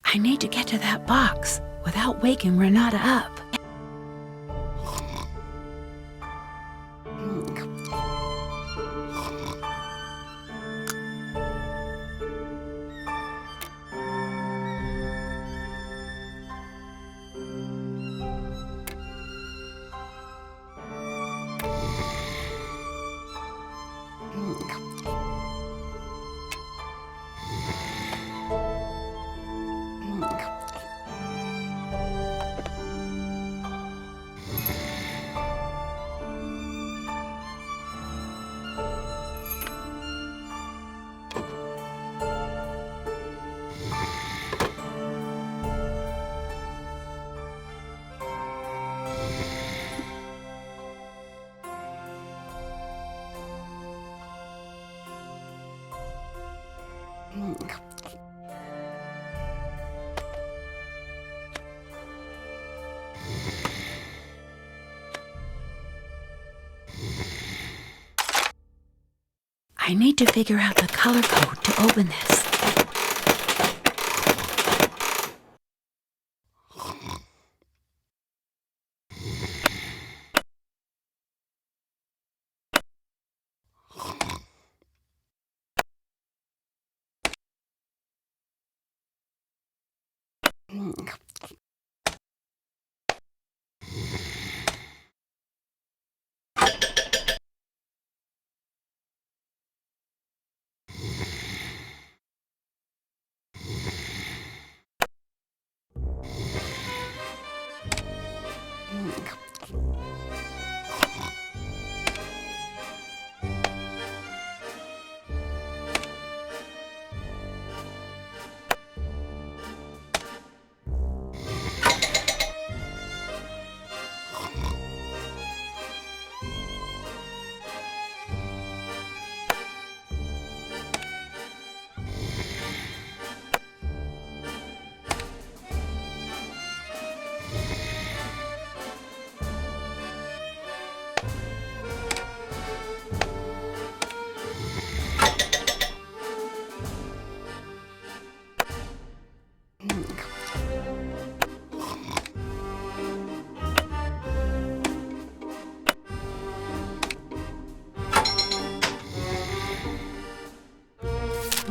I need to get to that box without waking Renata up. I need to figure out the color code to open this.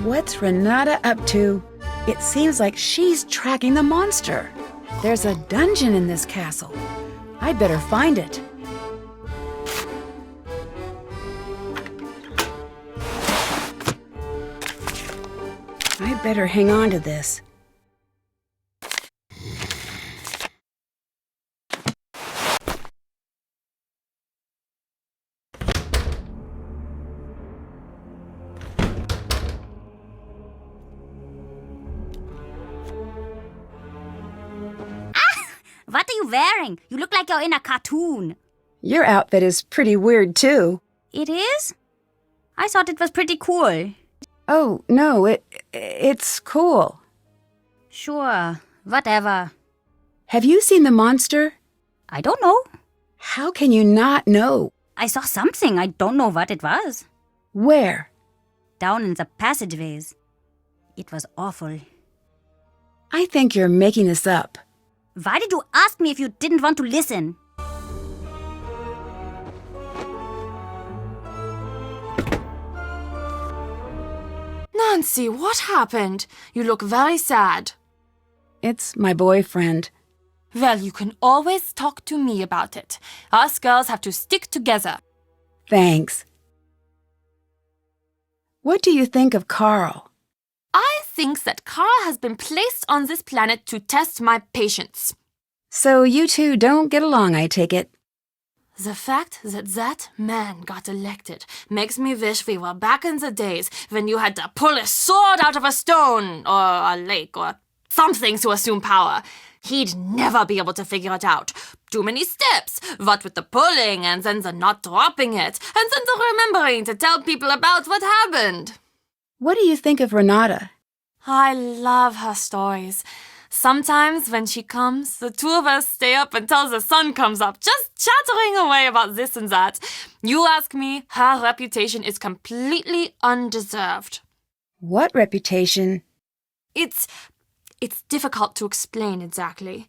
What's Renata up to? It seems like she's tracking the monster. There's a dungeon in this castle. I'd better find it. I'd better hang on to this. What are you wearing? You look like you're in a cartoon. Your outfit is pretty weird, too. It is? I thought it was pretty cool. Oh, no, it's cool. Sure, whatever. Have you seen the monster? I don't know. How can you not know? I saw something. I don't know what it was. Where? Down in the passageways. It was awful. I think you're making this up. Why did you ask me if you didn't want to listen? Nancy, what happened? You look very sad. It's my boyfriend. Well, you can always talk to me about it. Us girls have to stick together. Thanks. What do you think of Karl? I think that Karl has been placed on this planet to test my patience. So you two don't get along, I take it. The fact that that man got elected makes me wish we were back in the days when you had to pull a sword out of a stone or a lake or something to assume power. He'd never be able to figure it out. Too many steps, what with the pulling and then the not dropping it, and then the remembering to tell people about what happened. What do you think of Renata? I love her stories. Sometimes when she comes, the two of us stay up until the sun comes up, just chattering away about this and that. You ask me, her reputation is completely undeserved. What reputation? It's difficult to explain exactly.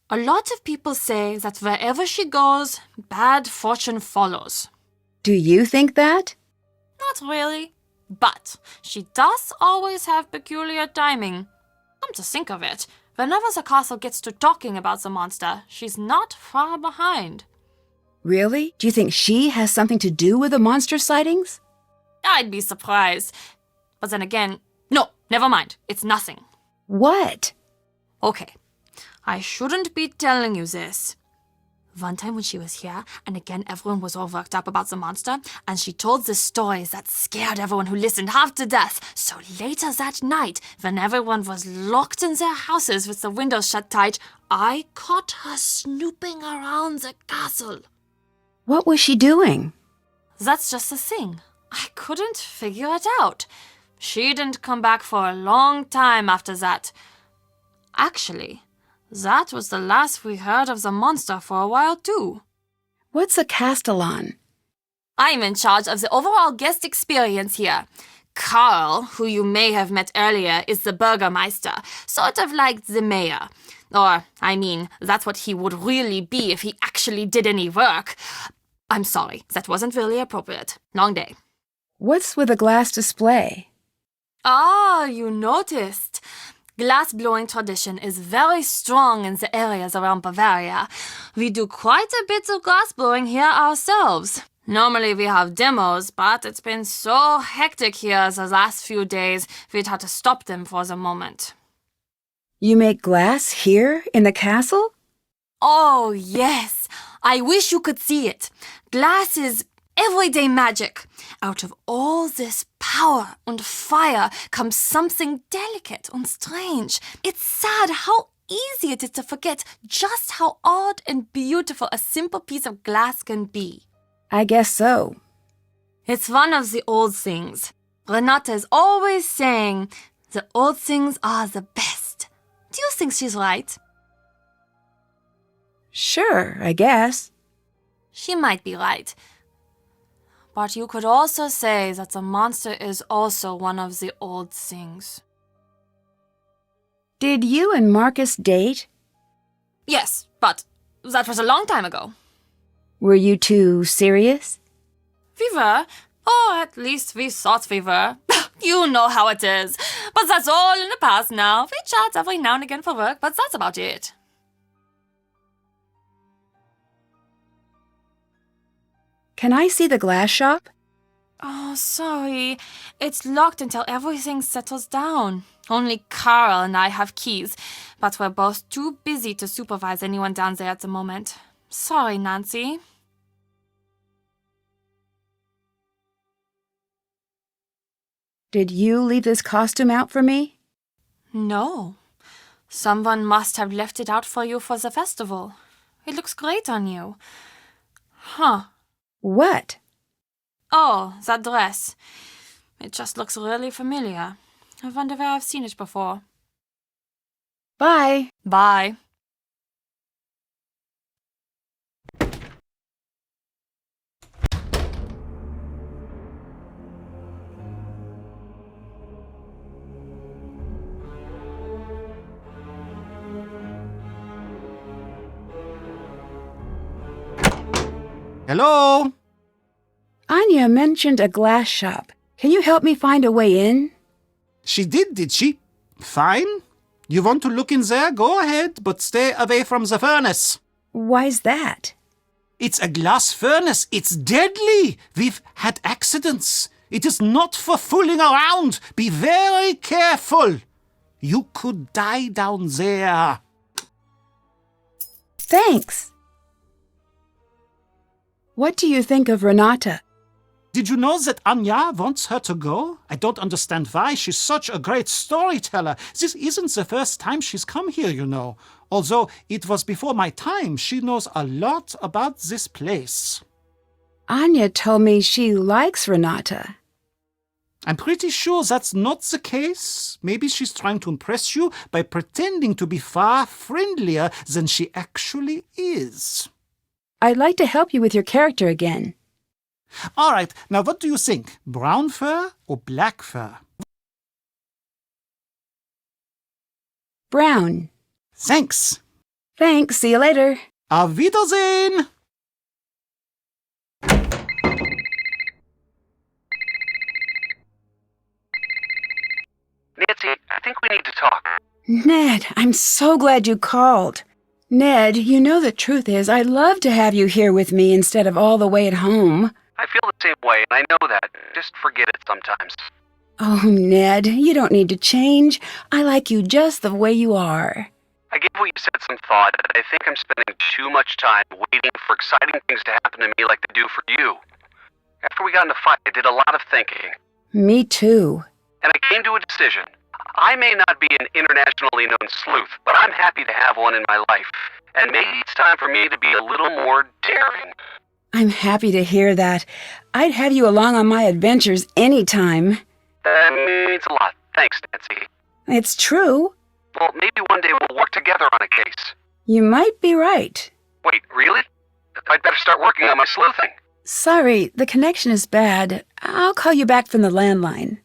A lot of people say that wherever she goes, bad fortune follows. Do you think that? Not really. But she does always have peculiar timing. Come to think of it, whenever the castle gets to talking about the monster, she's not far behind. Really? Do you think she has something to do with the monster sightings? I'd be surprised. But then again, no, never mind. It's nothing. What? Okay, I shouldn't be telling you this. One time when she was here, and again everyone was all worked up about the monster, and she told the stories that scared everyone who listened half to death. So later that night, when everyone was locked in their houses with the windows shut tight, I caught her snooping around the castle. What was she doing? That's just the thing. I couldn't figure it out. She didn't come back for a long time after that. Actually, that was the last we heard of the monster for a while, too. What's a castellan? I'm in charge of the overall guest experience here. Karl, who you may have met earlier, is the Burgermeister, sort of like the mayor. Or, I mean, that's what he would really be if he actually did any work. I'm sorry, that wasn't really appropriate. Long day. What's with a glass display? Ah, you noticed. Glassblowing tradition is very strong in the areas around Bavaria. We do quite a bit of glassblowing here ourselves. Normally we have demos, but it's been so hectic here the last few days, we'd had to stop them for the moment. You make glass here in the castle? Oh, yes. I wish you could see it. Glass is everyday magic. Out of all this power and fire comes something delicate and strange. It's sad how easy it is to forget just how odd and beautiful a simple piece of glass can be. I guess so. It's one of the old things. Renata is always saying the old things are the best. Do you think she's right? Sure, I guess. She might be right. But you could also say that the monster is also one of the old things. Did you and Marcus date? Yes, but that was a long time ago. Were you two serious? We were. Or at least we thought we were. You know how it is. But that's all in the past now. We chat every now and again for work, but that's about it. Can I see the glass shop? Oh, sorry. It's locked until everything settles down. Only Karl and I have keys, but we're both too busy to supervise anyone down there at the moment. Sorry, Nancy. Did you leave this costume out for me? No. Someone must have left it out for you for the festival. It looks great on you. Huh. What? Oh, that dress. It just looks really familiar. I wonder where I've seen it before. Bye. Bye. Hello? Anya mentioned a glass shop. Can you help me find a way in? She did she? Fine. You want to look in there? Go ahead, but stay away from the furnace. Why's that? It's a glass furnace. It's deadly. We've had accidents. It is not for fooling around. Be very careful. You could die down there. Thanks. What do you think of Renata? Did you know that Anya wants her to go? I don't understand why. She's such a great storyteller. This isn't the first time she's come here, you know. Although it was before my time, she knows a lot about this place. Anya told me she likes Renata. I'm pretty sure that's not the case. Maybe she's trying to impress you by pretending to be far friendlier than she actually is. I'd like to help you with your character again. All right, now what do you think? Brown fur or black fur? Brown. Thanks. Thanks. See you later. Auf Wiedersehen! Nancy, I think we need to talk. Ned, I'm so glad you called. Ned, you know the truth is I'd love to have you here with me instead of all the way at home. I feel the same way, and I know that. Just forget it sometimes. Oh, Ned, you don't need to change. I like you just the way you are. I gave what you said some thought, and I think I'm spending too much time waiting for exciting things to happen to me like they do for you. After we got in a fight, I did a lot of thinking. Me too. And I came to a decision. I may not be an internationally known sleuth, but I'm happy to have one in my life. And maybe it's time for me to be a little more daring. I'm happy to hear that. I'd have you along on my adventures anytime. That means a lot. Thanks, Nancy. It's true. Well, maybe one day we'll work together on a case. You might be right. Wait, really? I'd better start working on my sleuthing. Sorry, the connection is bad. I'll call you back from the landline.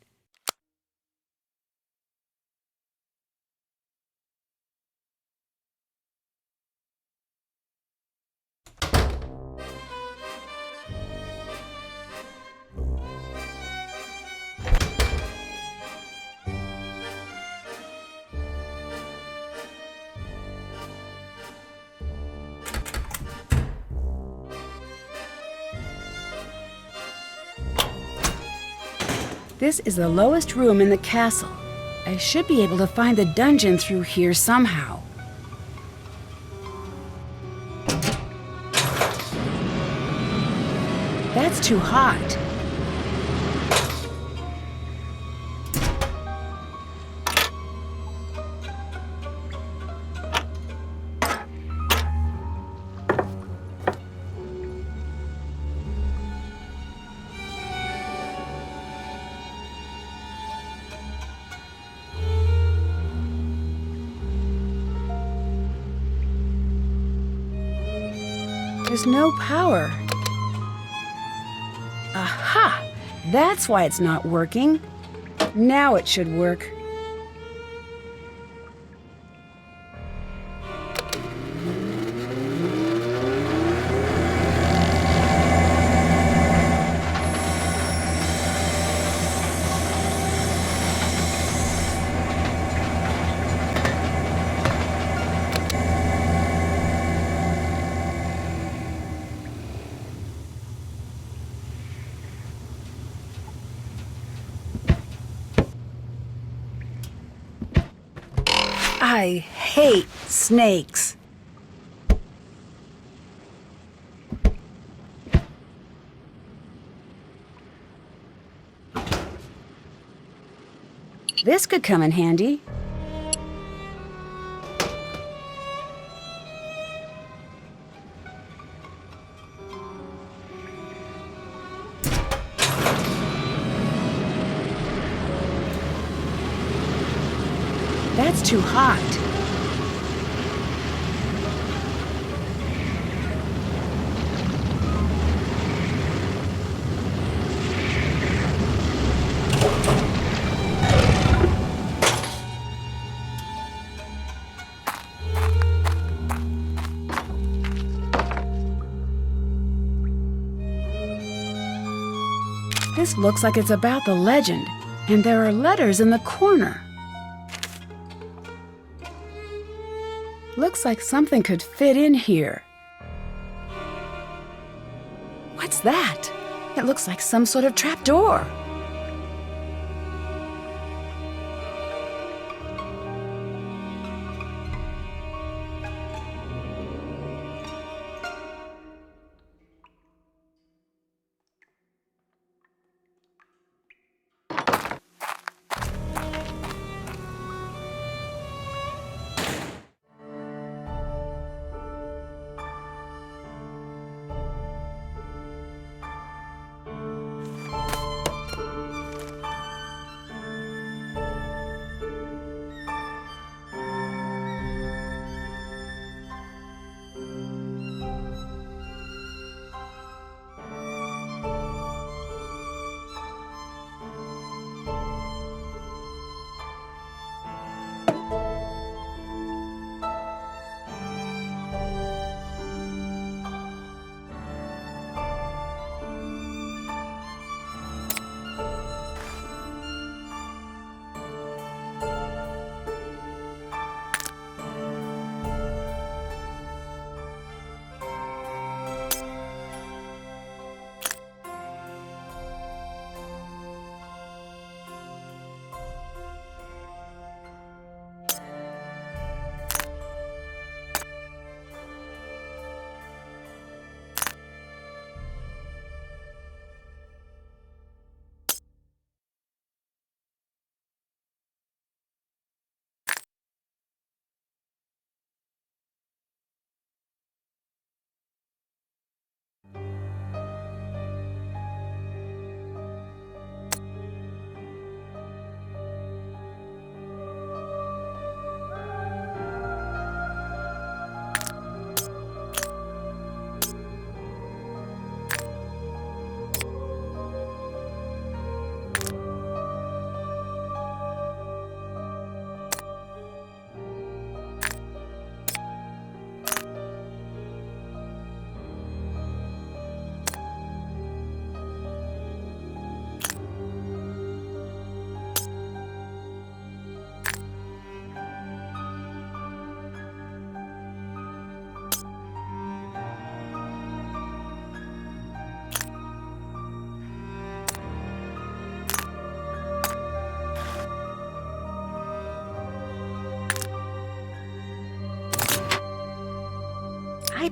This is the lowest room in the castle. I should be able to find the dungeon through here somehow. That's too hot. There's no power. Aha! That's why it's not working. Now it should work. I hate snakes. This could come in handy. That's too hot. This looks like it's about the legend, and there are letters in the corner. Looks like something could fit in here. What's that? It looks like some sort of trapdoor.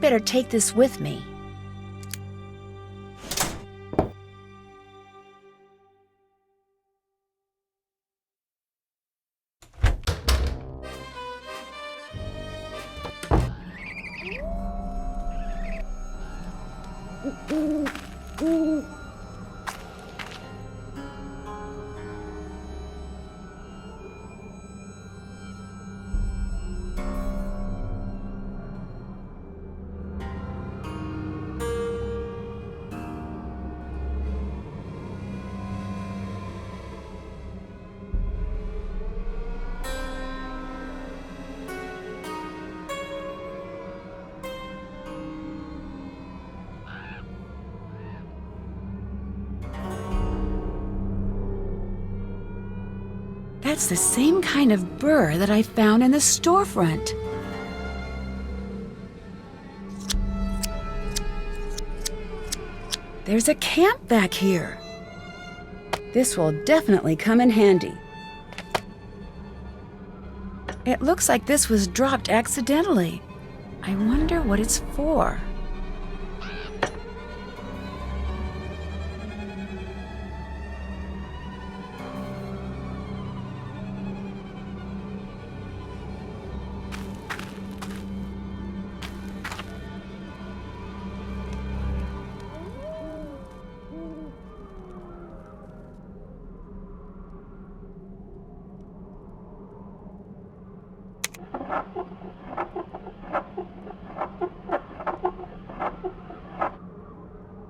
better take this with me. That's the same kind of burr that I found in the storefront. There's a camp back here. This will definitely come in handy. It looks like this was dropped accidentally. I wonder what it's for.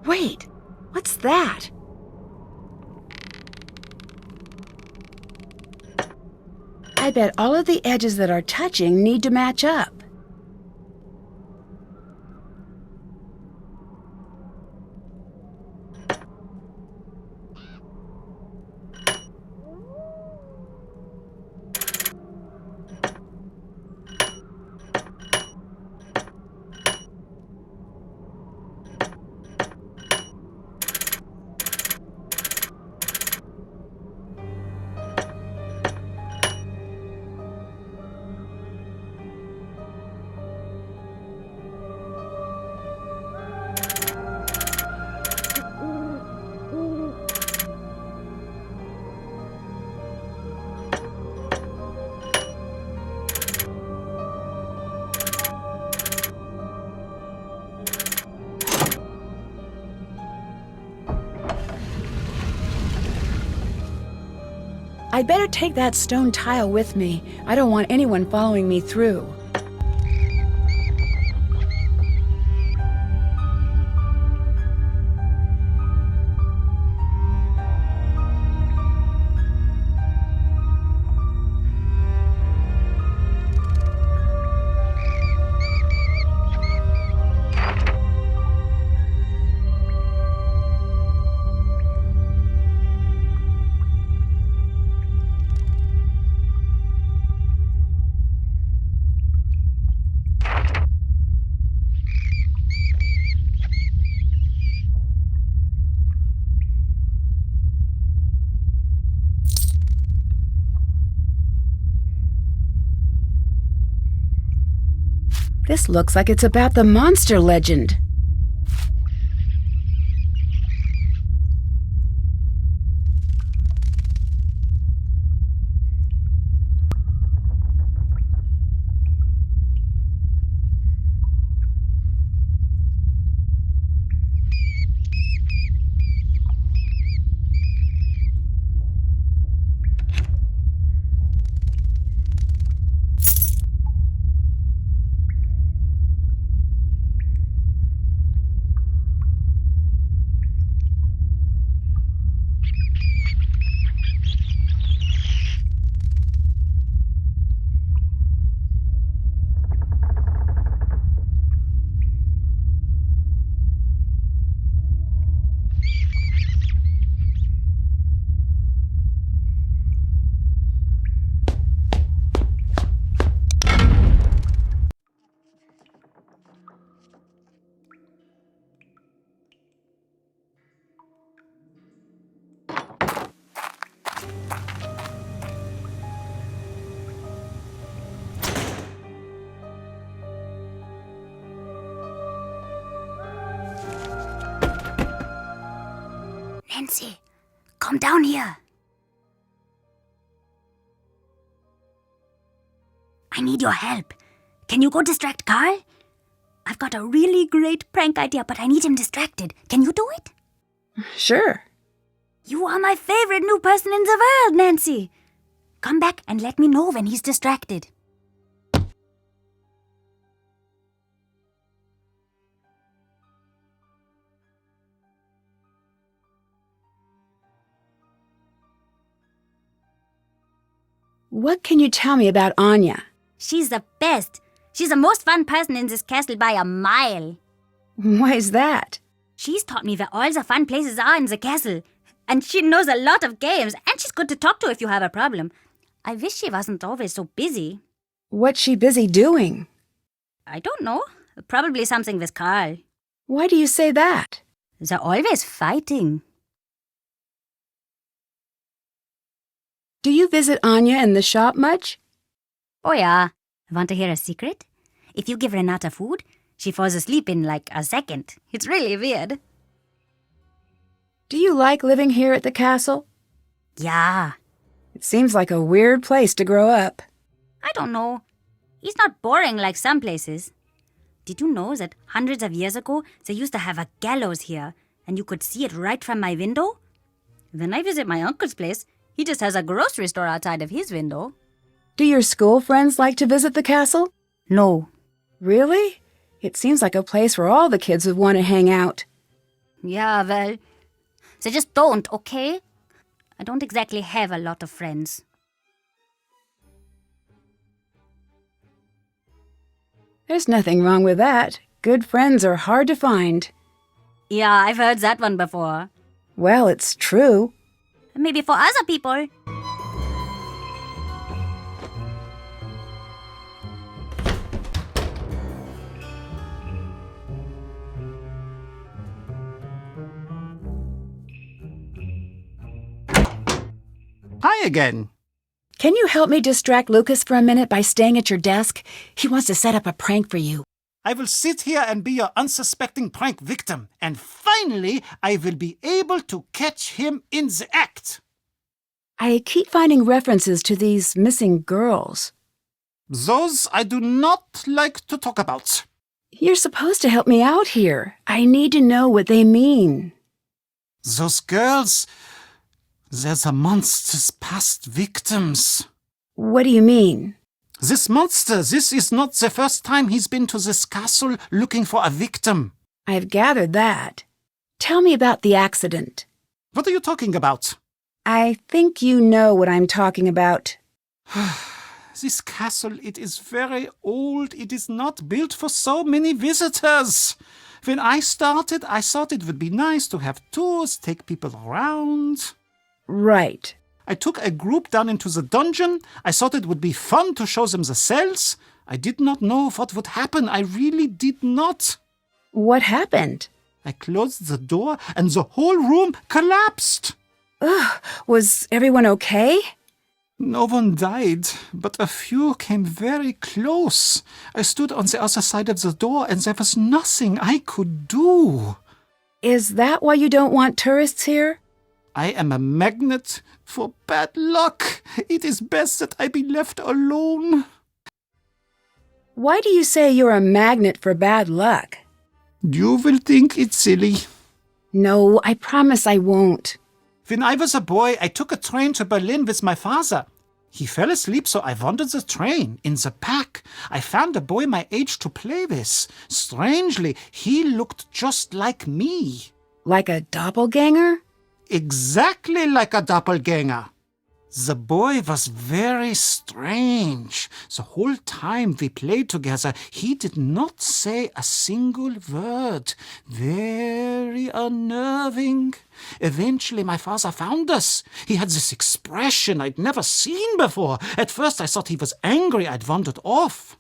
Wait, what's that? I bet all of the edges that are touching need to match up. I'd better take that stone tile with me. I don't want anyone following me through. This looks like it's about the monster legend. Nancy, come down here. I need your help. Can you go distract Karl? I've got a really great prank idea, but I need him distracted. Can you do it? Sure. You are my favorite new person in the world, Nancy. Come back and let me know when he's distracted. What can you tell me about Anya? She's the best. She's the most fun person in this castle by a mile. Why is that? She's taught me where all the fun places are in the castle. And she knows a lot of games, and she's good to talk to if you have a problem. I wish she wasn't always so busy. What's she busy doing? I don't know. Probably something with Karl. Why do you say that? They're always fighting. Do you visit Anya in the shop much? Oh yeah. Want to hear a secret? If you give Renata food, she falls asleep in like a second. It's really weird. Do you like living here at the castle? Yeah. It seems like a weird place to grow up. I don't know. It's not boring like some places. Did you know that hundreds of years ago, they used to have a gallows here, and you could see it right from my window? When I visit my uncle's place, he just has a grocery store outside of his window. Do your school friends like to visit the castle? No. Really? It seems like a place where all the kids would want to hang out. Yeah, well, they just don't, okay? I don't exactly have a lot of friends. There's nothing wrong with that. Good friends are hard to find. Yeah, I've heard that one before. Well, it's true. Maybe for other people. Hi again. Can you help me distract Lucas for a minute by staying at your desk? He wants to set up a prank for you. I will sit here and be your unsuspecting prank victim, and finally I will be able to catch him in the act. I keep finding references to these missing girls. Those I do not like to talk about. You're supposed to help me out here. I need to know what they mean. Those girls, they're the monster's past victims. What do you mean? This monster, this is not the first time he's been to this castle looking for a victim. I've gathered that. Tell me about the accident. What are you talking about? I think you know what I'm talking about. This castle, it is very old. It is not built for so many visitors. When I started, I thought it would be nice to have tours, take people around. Right. I took a group down into the dungeon. I thought it would be fun to show them the cells. I did not know what would happen. I really did not. What happened? I closed the door and the whole room collapsed. Ugh, was everyone okay? No one died, but a few came very close. I stood on the other side of the door and there was nothing I could do. Is that why you don't want tourists here? I am a magnet for bad luck. It is best that I be left alone. Why do you say you're a magnet for bad luck? You will think it's silly. No, I promise I won't. When I was a boy, I took a train to Berlin with my father. He fell asleep, so I wandered the train. In the back, I found a boy my age to play with. Strangely, he looked just like me. Like a doppelganger? Exactly like a doppelganger. The boy was very strange. The whole time we played together, he did not say a single word. Very unnerving. Eventually, my father found us. He had this expression I'd never seen before. At first, I thought he was angry I'd wandered off.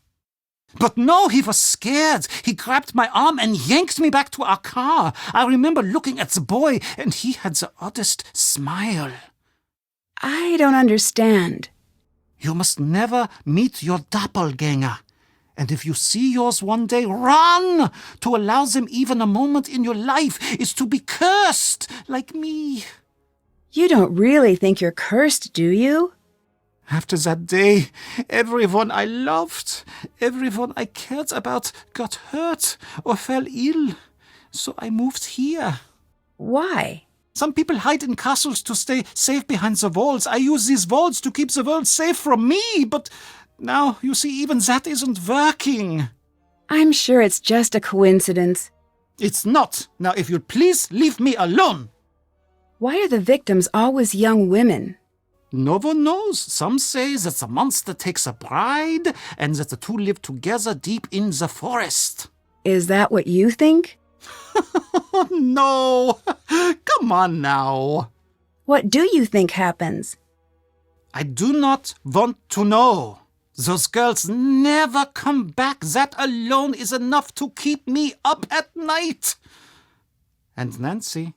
But no, he was scared. He grabbed my arm and yanked me back to our car. I remember looking at the boy, and he had the oddest smile. I don't understand. You must never meet your doppelganger. And if you see yours one day, run! To allow them even a moment in your life is to be cursed, like me. You don't really think you're cursed, do you? After that day, everyone I loved, everyone I cared about got hurt or fell ill. So I moved here. Why? Some people hide in castles to stay safe behind the walls. I use these walls to keep the world safe from me, but now, you see, even that isn't working. I'm sure it's just a coincidence. It's not. Now, if you'll please leave me alone. Why are the victims always young women? No one knows. Some say that the monster takes a bride and that the two live together deep in the forest. Is that what you think? No. Come on now. What do you think happens? I do not want to know. Those girls never come back. That alone is enough to keep me up at night. And Nancy,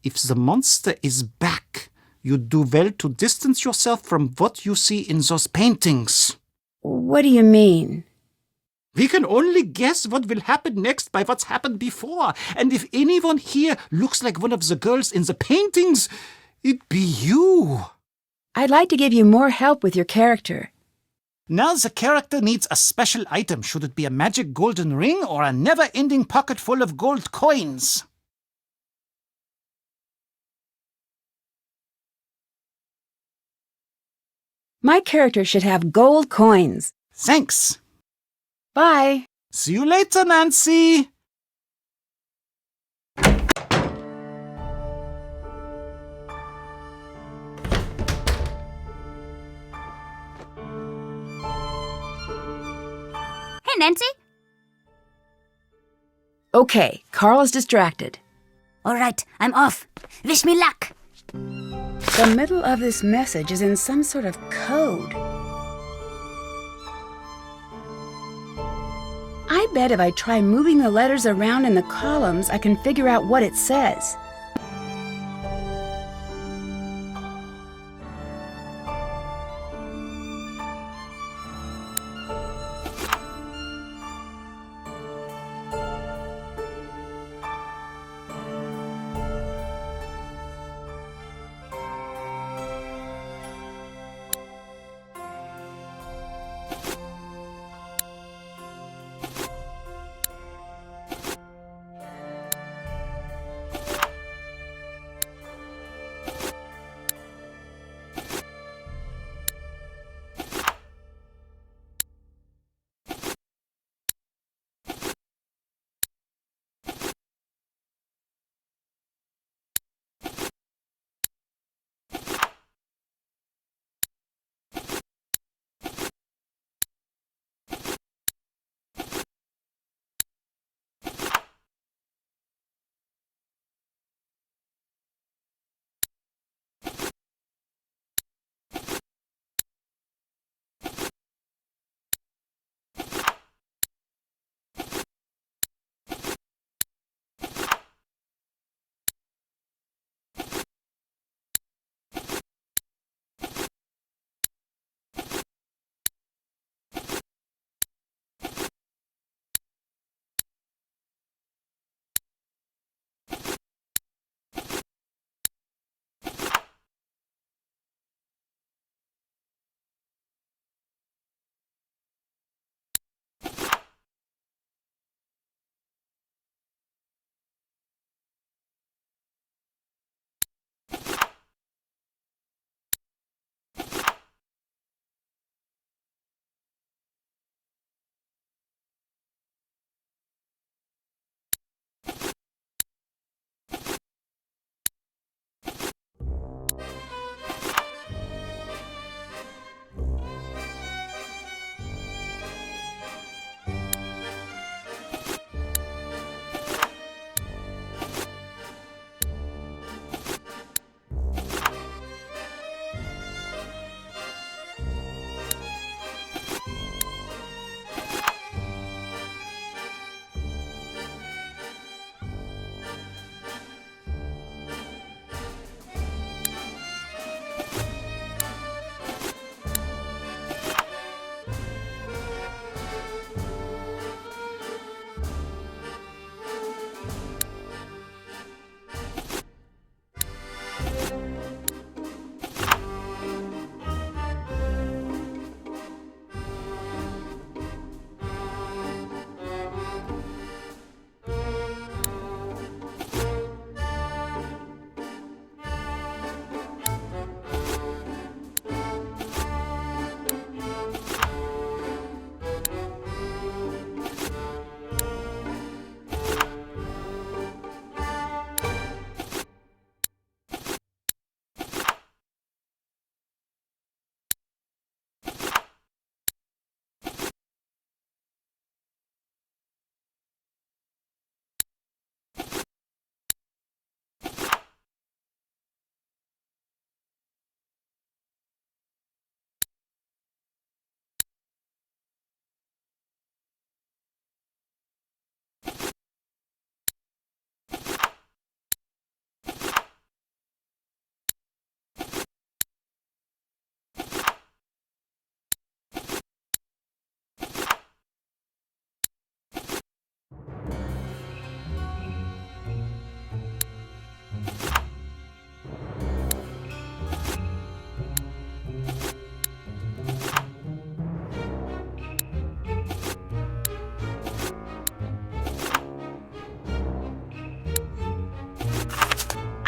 if the monster is back, you do well to distance yourself from what you see in those paintings. What do you mean? We can only guess what will happen next by what's happened before. And if anyone here looks like one of the girls in the paintings, it'd be you. I'd like to give you more help with your character. Now the character needs a special item. Should it be a magic golden ring or a never-ending pocket full of gold coins? My character should have gold coins. Thanks. Bye. See you later, Nancy. Hey, Nancy. Okay, Karl is distracted. All right, I'm off. Wish me luck. The middle of this message is in some sort of code. I bet if I try moving the letters around in the columns, I can figure out what it says.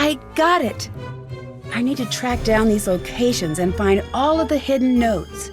I got it! I need to track down these locations and find all of the hidden notes.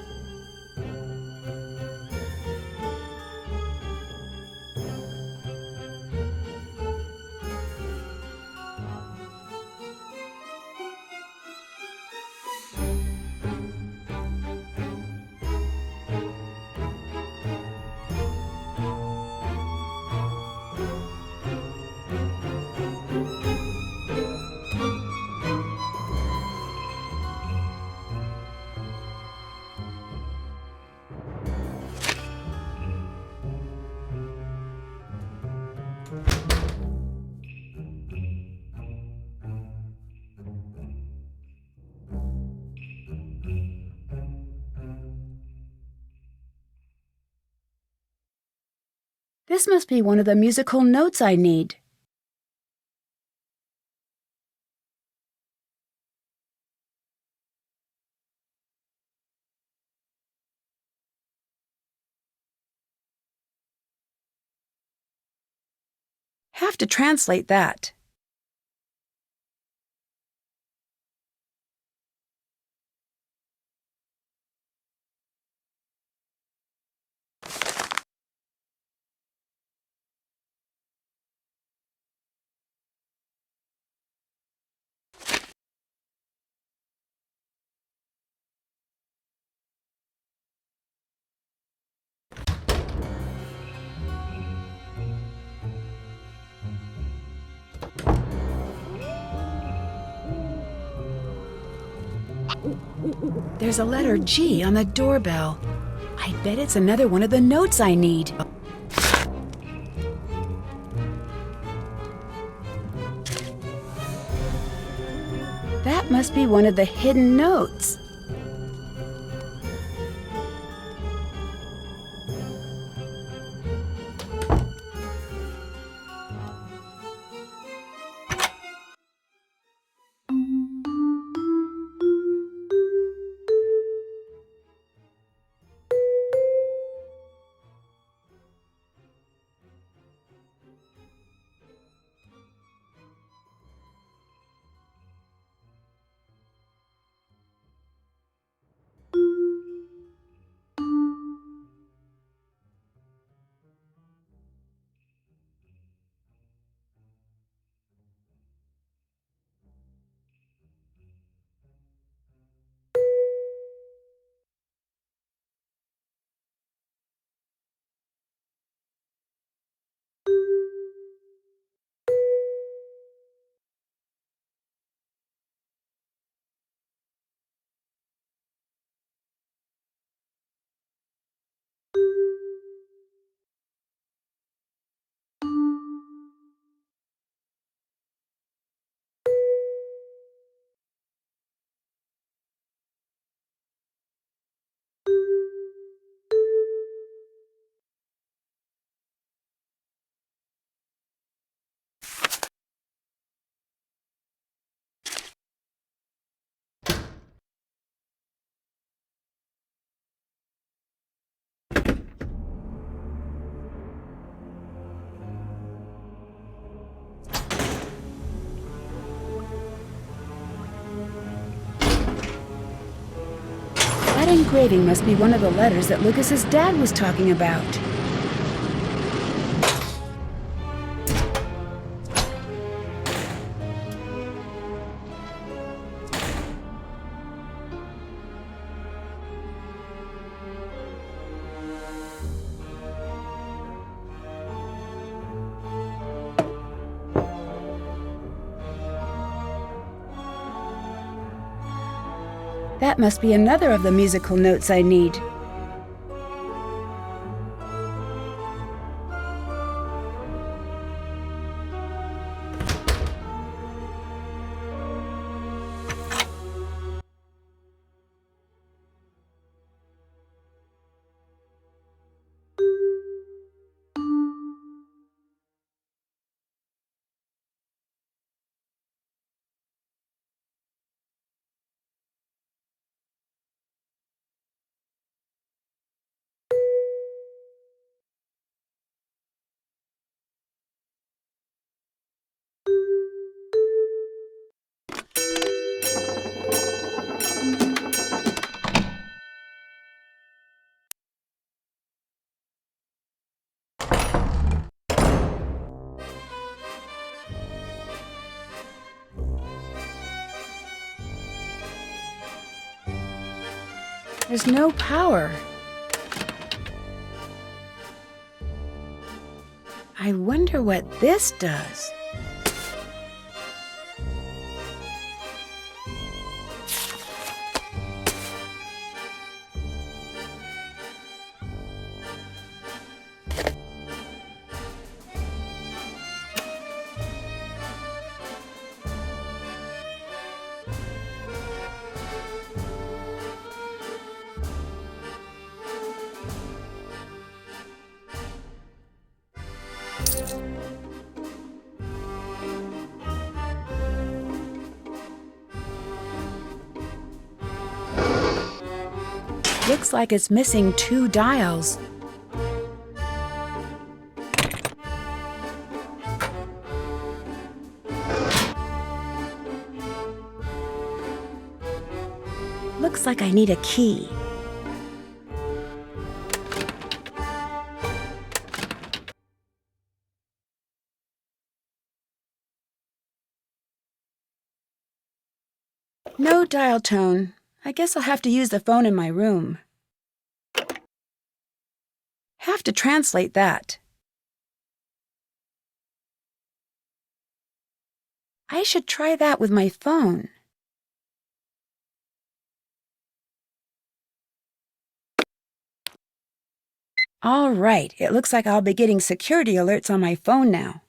This must be one of the musical notes I need. Have to translate that. There's a letter G on the doorbell. I bet it's another one of the notes I need. That must be one of the hidden notes. That engraving must be one of the letters that Lucas's dad was talking about. That must be another of the musical notes I need. There's no power. I wonder what this does. Looks like it's missing 2 dials. Looks like I need a key. No dial tone. I guess I'll have to use the phone in my room. Have to translate that. I should try that with my phone. All right, it looks like I'll be getting security alerts on my phone now.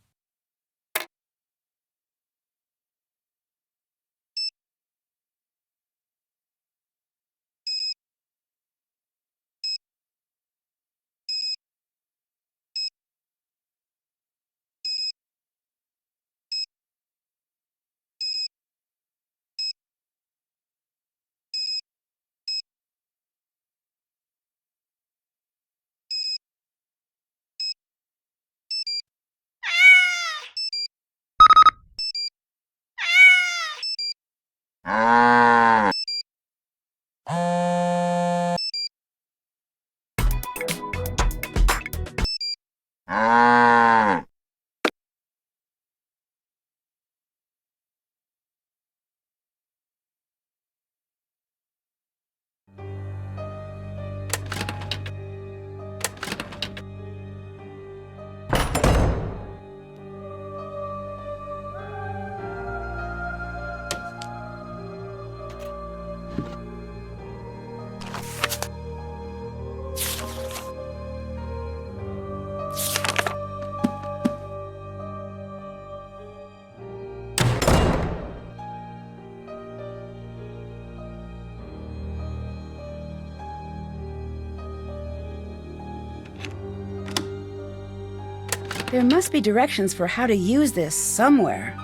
There must be directions for how to use this somewhere.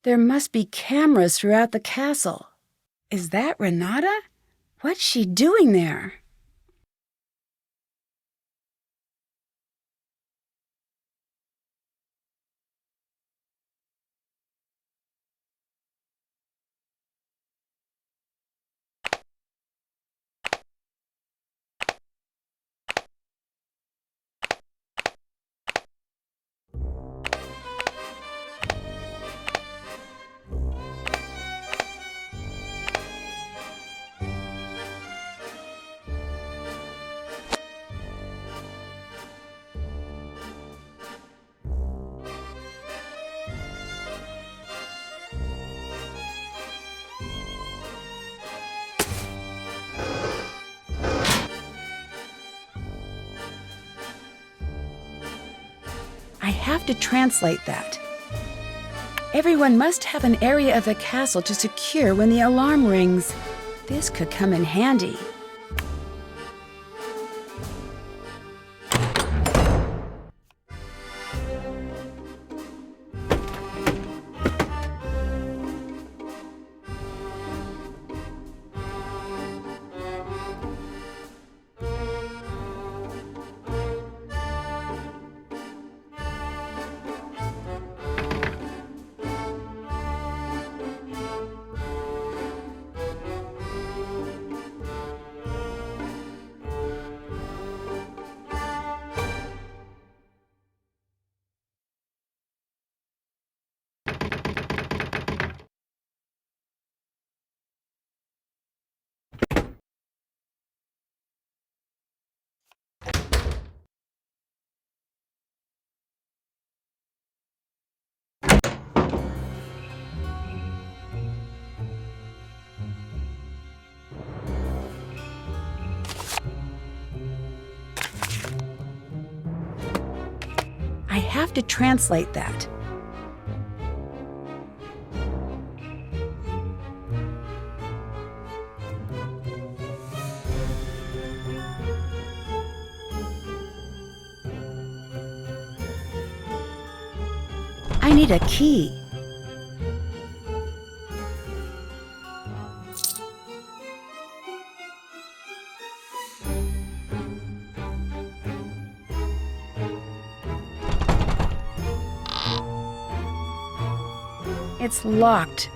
There must be cameras throughout the castle. Is that Renata? What's she doing there? I have to translate that. Everyone must have an area of the castle to secure when the alarm rings. This could come in handy. I have to translate that. I need a key. It's locked.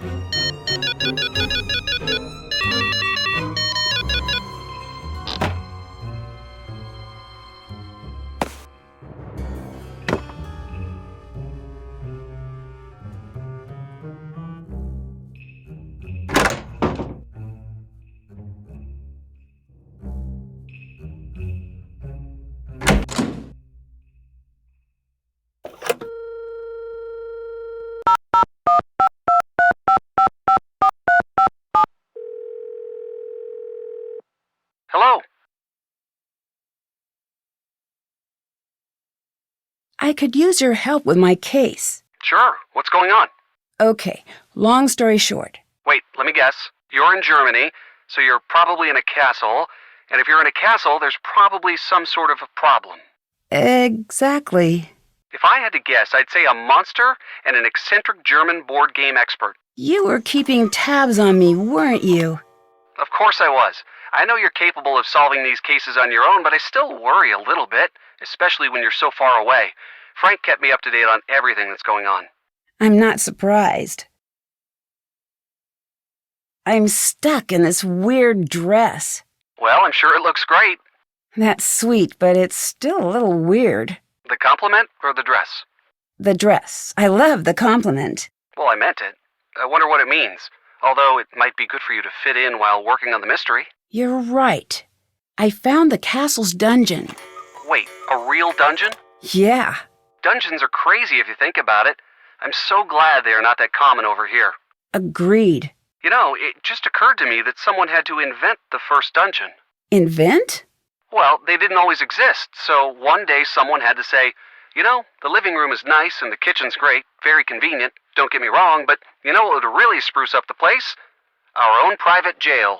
Hello? I could use your help with my case. Sure. What's going on? Okay, long story short. Wait, let me guess. You're in Germany, so you're probably in a castle. And if you're in a castle, there's probably some sort of a problem. Exactly. If I had to guess, I'd say a monster and an eccentric German board game expert. You were keeping tabs on me, weren't you? Of course I was. I know you're capable of solving these cases on your own, but I still worry a little bit, especially when you're so far away. Frank kept me up to date on everything that's going on. I'm not surprised. I'm stuck in this weird dress. Well, I'm sure it looks great. That's sweet, but it's still a little weird. The compliment or the dress? The dress. I love the compliment. Well, I meant it. I wonder what it means. Although it might be good for you to fit in while working on the mystery. You're right. I found the castle's dungeon. Wait, a real dungeon? Yeah. Dungeons are crazy if you think about it. I'm so glad they are not that common over here. Agreed. You know, it just occurred to me that someone had to invent the first dungeon. Invent? Well, they didn't always exist, so one day someone had to say, you know, the living room is nice and the kitchen's great, very convenient, don't get me wrong, but you know what would really spruce up the place? Our own private jail.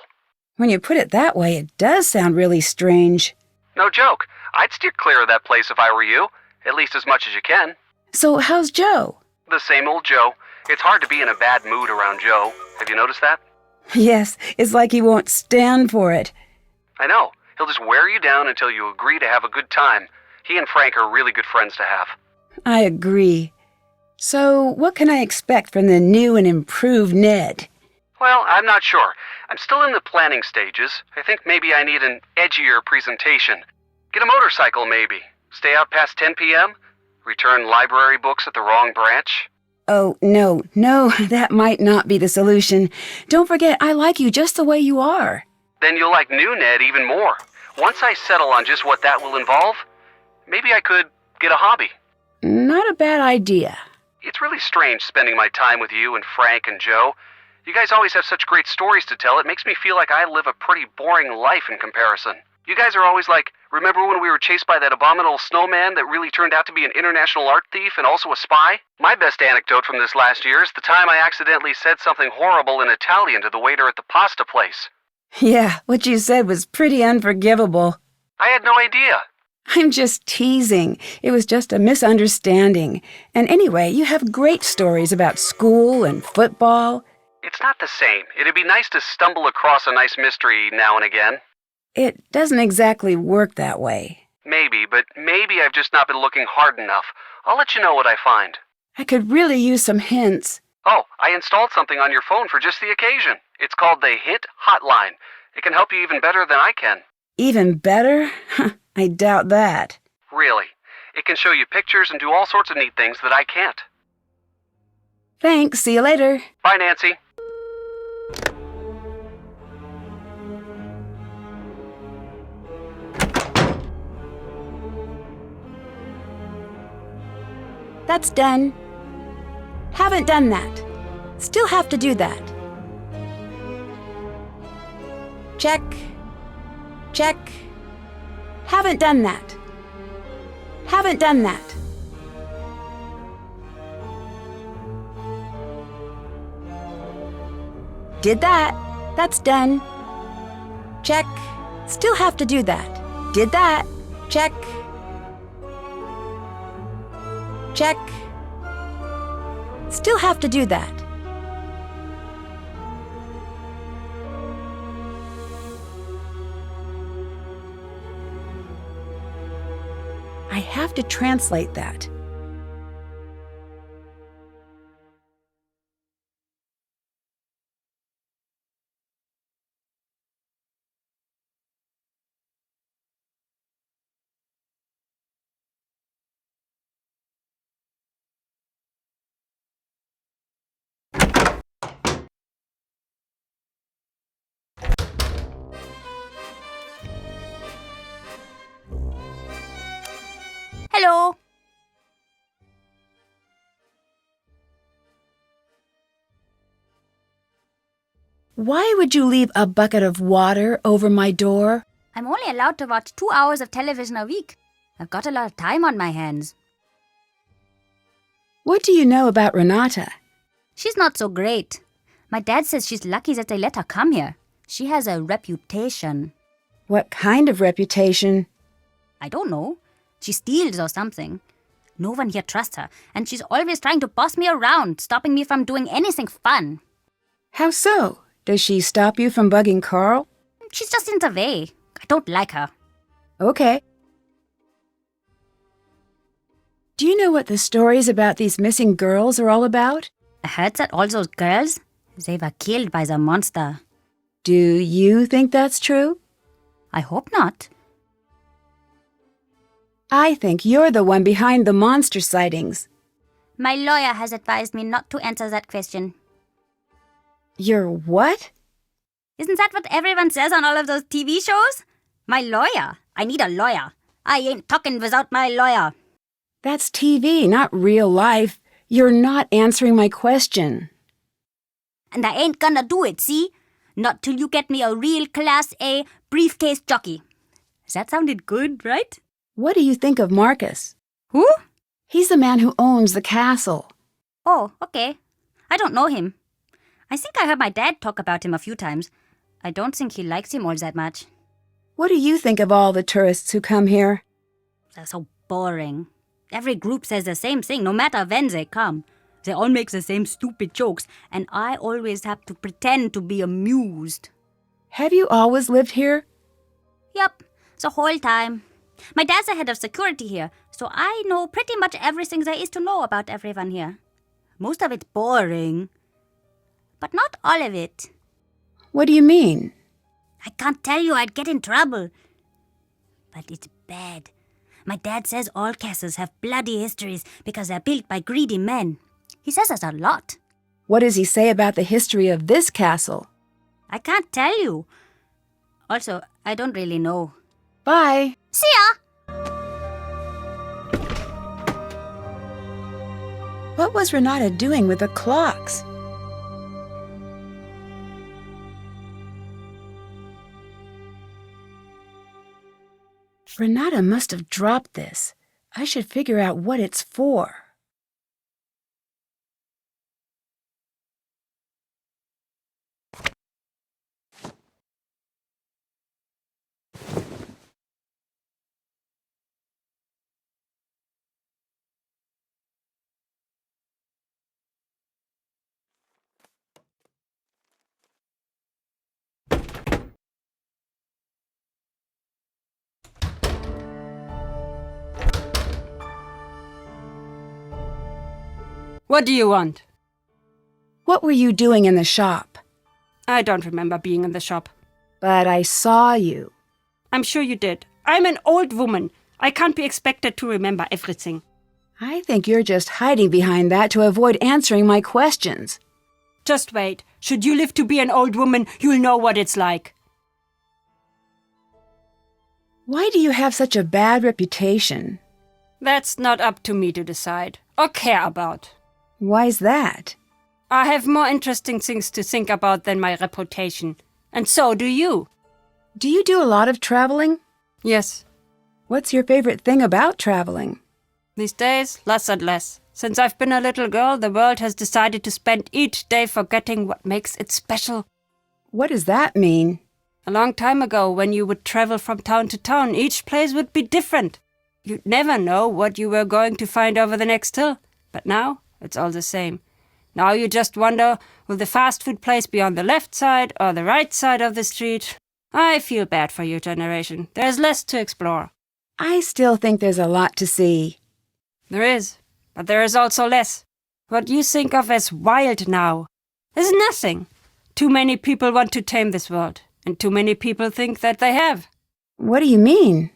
When you put it that way, it does sound really strange. No joke. I'd steer clear of that place if I were you, at least as much as you can. So how's Joe? The same old Joe. It's hard to be in a bad mood around Joe. Have you noticed that? Yes, it's like he won't stand for it. I know. He'll just wear you down until you agree to have a good time. He and Frank are really good friends to have. I agree. So, what can I expect from the new and improved Ned? Well, I'm not sure. I'm still in the planning stages. I think maybe I need an edgier presentation. Get a motorcycle, maybe. Stay out past 10 p.m.? Return library books at the wrong branch? Oh, no, that might not be the solution. Don't forget, I like you just the way you are. Then you'll like new Ned even more. Once I settle on just what that will involve, maybe I could get a hobby. Not a bad idea. It's really strange spending my time with you and Frank and Joe. You guys always have such great stories to tell. It makes me feel like I live a pretty boring life in comparison. You guys are always like, remember when we were chased by that abominable snowman that really turned out to be an international art thief and also a spy? My best anecdote from this last year is the time I accidentally said something horrible in Italian to the waiter at the pasta place. Yeah, what you said was pretty unforgivable. I had no idea. I'm just teasing. It was just a misunderstanding. And anyway, you have great stories about school and football. It's not the same. It'd be nice to stumble across a nice mystery now and again. It doesn't exactly work that way. Maybe, but maybe I've just not been looking hard enough. I'll let you know what I find. I could really use some hints. Oh, I installed something on your phone for just the occasion. It's called the Hint Hotline. It can help you even better than I can. Even better? I doubt that. Really. It can show you pictures and do all sorts of neat things that I can't. Thanks. See you later. Bye, Nancy. That's done. Haven't done that. Still have to do that. Check. Check. Haven't done that. Haven't done that. Did that. That's done. Check. Still have to do that. Did that. Check. Check. Still have to do that. I have to translate that. Hello. Why would you leave a bucket of water over my door? I'm only allowed to watch 2 hours of television a week. I've got a lot of time on my hands. What do you know about Renata? She's not so great. My dad says she's lucky that they let her come here. She has a reputation. What kind of reputation? I don't know. She steals or something. No one here trusts her, and she's always trying to boss me around, stopping me from doing anything fun. How so? Does she stop you from bugging Karl? She's just in the way. I don't like her. Okay. Do you know what the stories about these missing girls are all about? I heard that all those girls, they were killed by the monster. Do you think that's true? I hope not. I think you're the one behind the monster sightings. My lawyer has advised me not to answer that question. You're what? Isn't that what everyone says on all of those TV shows? My lawyer. I need a lawyer. I ain't talking without my lawyer. That's TV, not real life. You're not answering my question. And I ain't gonna do it, see? Not till you get me a real Class A briefcase jockey. That sounded good, right? What do you think of Marcus? Who? He's the man who owns the castle. Oh, okay. I don't know him. I think I heard my dad talk about him a few times. I don't think he likes him all that much. What do you think of all the tourists who come here? They're so boring. Every group says the same thing, no matter when they come. They all make the same stupid jokes, and I always have to pretend to be amused. Have you always lived here? Yep, the whole time. My dad's the head of security here, so I know pretty much everything there is to know about everyone here. Most of it's boring, but not all of it. What do you mean? I can't tell you, I'd get in trouble. But it's bad. My dad says all castles have bloody histories because they're built by greedy men. He says us a lot. What does he say about the history of this castle? I can't tell you. Also, I don't really know. Bye. See ya! What was Renata doing with the clocks? Renata must have dropped this. I should figure out what it's for. What do you want? What were you doing in the shop? I don't remember being in the shop. But I saw you. I'm sure you did. I'm an old woman. I can't be expected to remember everything. I think you're just hiding behind that to avoid answering my questions. Just wait. Should you live to be an old woman, you'll know what it's like. Why do you have such a bad reputation? That's not up to me to decide or care about. Why's that? I have more interesting things to think about than my reputation. And so do you. Do you do a lot of traveling? Yes. What's your favorite thing about traveling? These days, less and less. Since I've been a little girl, the world has decided to spend each day forgetting what makes it special. What does that mean? A long time ago, when you would travel from town to town, each place would be different. You'd never know what you were going to find over the next hill. But now, it's all the same. Now you just wonder, will the fast food place be on the left side or the right side of the street? I feel bad for your generation. There's less to explore. I still think there's a lot to see. There is, but there is also less. What you think of as wild now is nothing. Too many people want to tame this world, and too many people think that they have. What do you mean?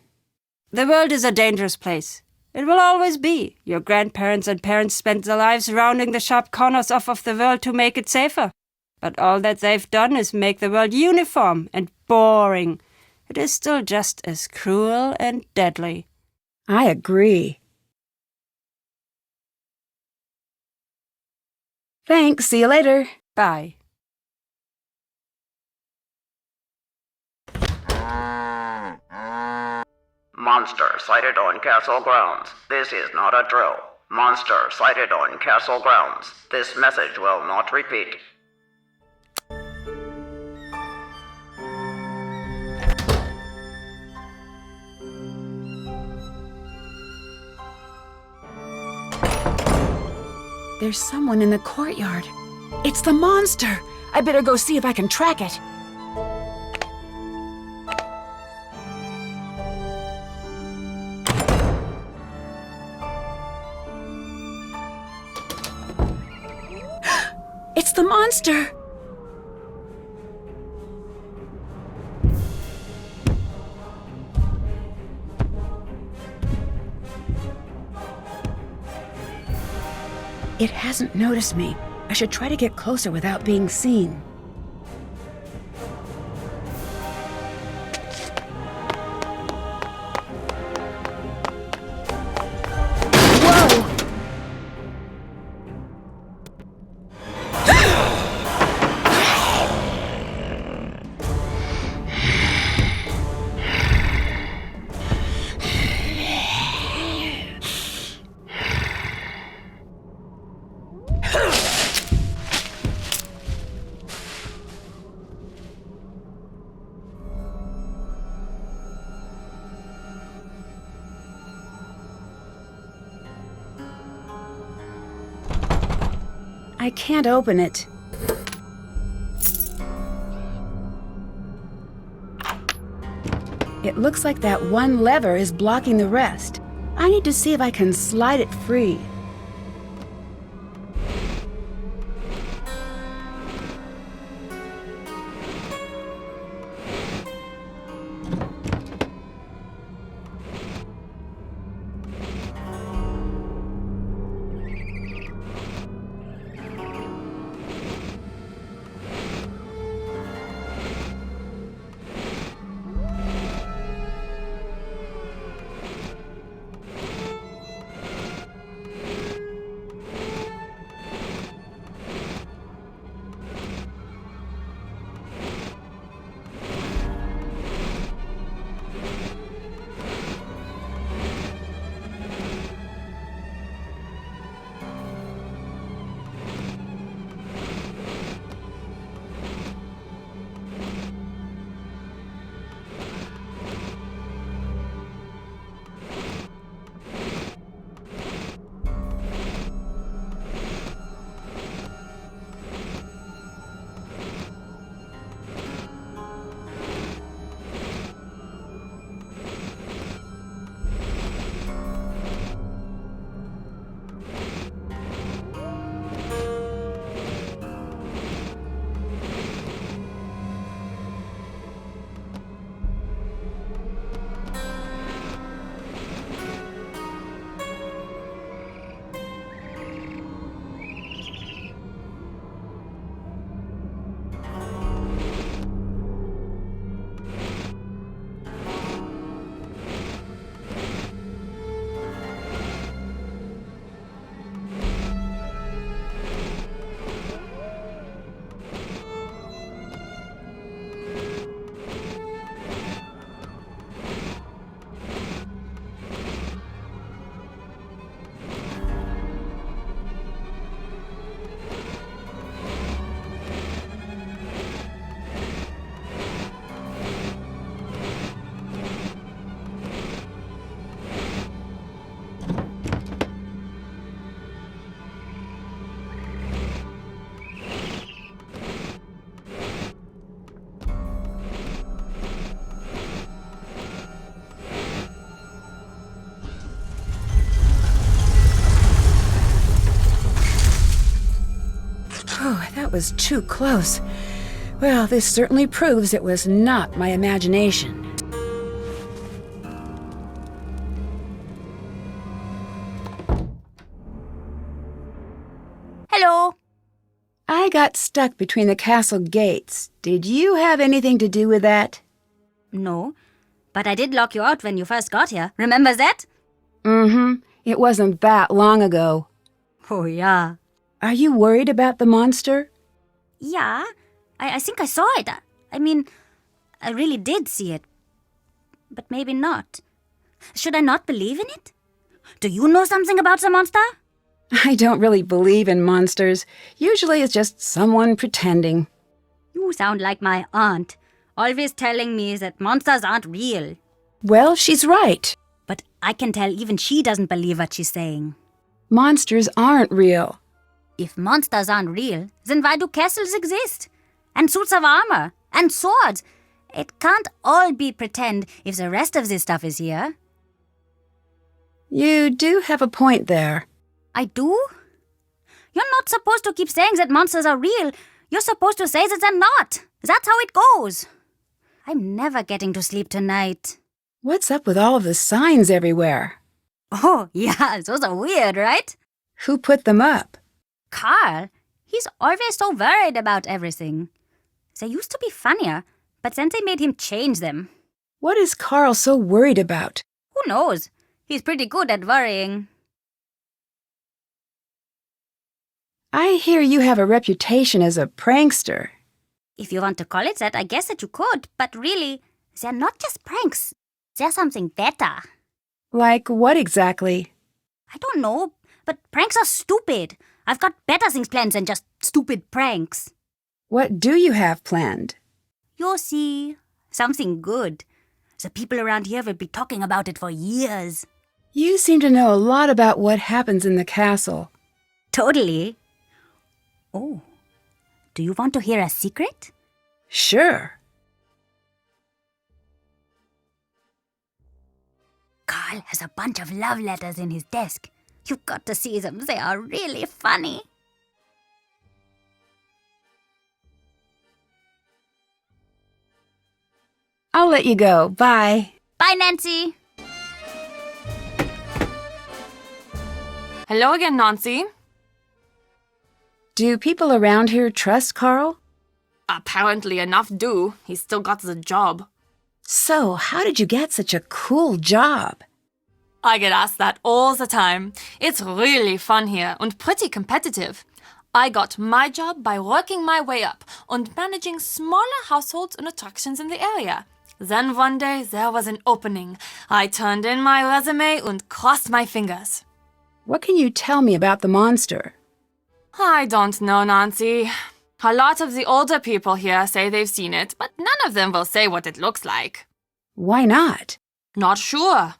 The world is a dangerous place. It will always be. Your grandparents and parents spent their lives rounding the sharp corners off of the world to make it safer. But all that they've done is make the world uniform and boring. It is still just as cruel and deadly. I agree. Thanks. See you later. Bye. Monster sighted on castle grounds. This is not a drill. Monster sighted on castle grounds. This message will not repeat. There's someone in the courtyard. It's the monster. I better go see if I can track it. It's the monster! It hasn't noticed me. I should try to get closer without being seen. I can't open it. It looks like that one lever is blocking the rest. I need to see if I can slide it free. That was too close. Well, this certainly proves it was not my imagination. Hello. I got stuck between the castle gates. Did you have anything to do with that? No, but I did lock you out when you first got here. Remember that? Mm-hmm. It wasn't that long ago. Oh, yeah. Are you worried about the monster? Yeah, I think I saw it. I mean, I really did see it. But maybe not. Should I not believe in it? Do you know something about the monster? I don't really believe in monsters. Usually it's just someone pretending. You sound like my aunt, always telling me that monsters aren't real. Well, she's right. But I can tell even she doesn't believe what she's saying. Monsters aren't real. If monsters aren't real, then why do castles exist? And suits of armor? And swords? It can't all be pretend if the rest of this stuff is here. You do have a point there. I do? You're not supposed to keep saying that monsters are real. You're supposed to say that they're not. That's how it goes. I'm never getting to sleep tonight. What's up with all of the signs everywhere? Oh, yeah, those are weird, right? Who put them up? Karl. He's always so worried about everything. They used to be funnier, but then they made him change them. What is Karl so worried about? Who knows? He's pretty good at worrying. I hear you have a reputation as a prankster. If you want to call it that, I guess that you could. But really, they're not just pranks. They're something better. Like what exactly? I don't know, but pranks are stupid. I've got better things planned than just stupid pranks. What do you have planned? You'll see. Something good. The people around here will be talking about it for years. You seem to know a lot about what happens in the castle. Totally. Oh. Do you want to hear a secret? Sure. Karl has a bunch of love letters in his desk. You've got to see them. They are really funny. I'll let you go. Bye. Bye, Nancy. Hello again, Nancy. Do people around here trust Karl? Apparently enough do. He's still got the job. So, how did you get such a cool job? I get asked that all the time. It's really fun here and pretty competitive. I got my job by working my way up and managing smaller households and attractions in the area. Then one day there was an opening. I turned in my resume and crossed my fingers. What can you tell me about the monster? I don't know, Nancy. A lot of the older people here say they've seen it, but none of them will say what it looks like. Why not? Not sure.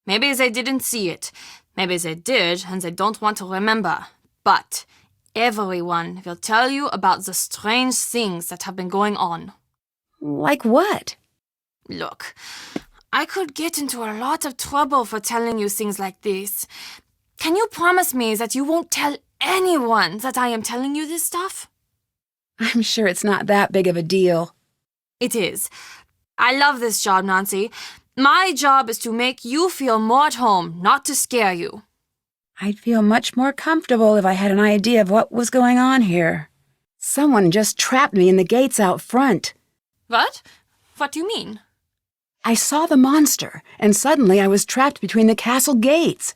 Maybe they didn't see it. Maybe they did, and they don't want to remember. But everyone will tell you about the strange things that have been going on. Like what? Look, I could get into a lot of trouble for telling you things like this. Can you promise me that you won't tell anyone that I am telling you this stuff? I'm sure it's not that big of a deal. It is. I love this job, Nancy. My job is to make you feel more at home, not to scare you. I'd feel much more comfortable if I had an idea of what was going on here. Someone just trapped me in the gates out front. What? What do you mean? I saw the monster, and suddenly I was trapped between the castle gates.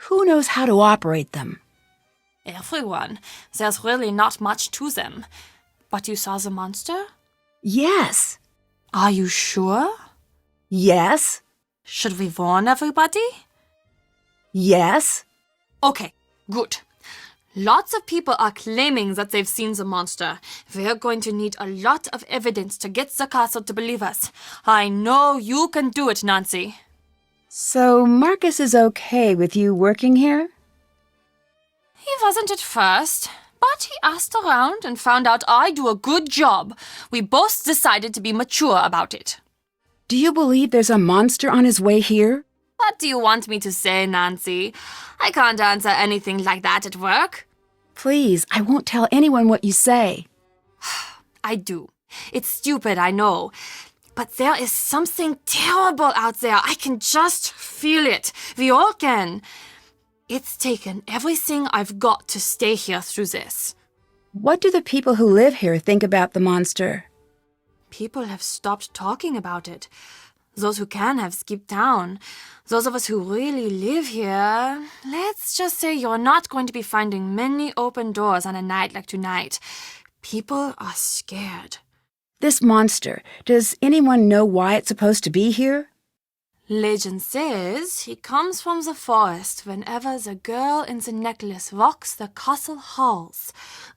Who knows how to operate them? Everyone. There's really not much to them. But you saw the monster? Yes. Are you sure? Yes. Should we warn everybody? Yes. Okay, good. Lots of people are claiming that they've seen the monster. We're going to need a lot of evidence to get the castle to believe us. I know you can do it, Nancy. So Marcus is okay with you working here? He wasn't at first, but he asked around and found out I do a good job. We both decided to be mature about it. Do you believe there's a monster on his way here? What do you want me to say, Nancy? I can't answer anything like that at work. Please, I won't tell anyone what you say. I do. It's stupid, I know. But there is something terrible out there. I can just feel it. We all can. It's taken everything I've got to stay here through this. What do the people who live here think about the monster? People have stopped talking about it. Those who can have skipped town. Those of us who really live here, let's just say you're not going to be finding many open doors on a night like tonight. People are scared. This monster, does anyone know why it's supposed to be here? Legend says he comes from the forest whenever the girl in the necklace walks the castle halls,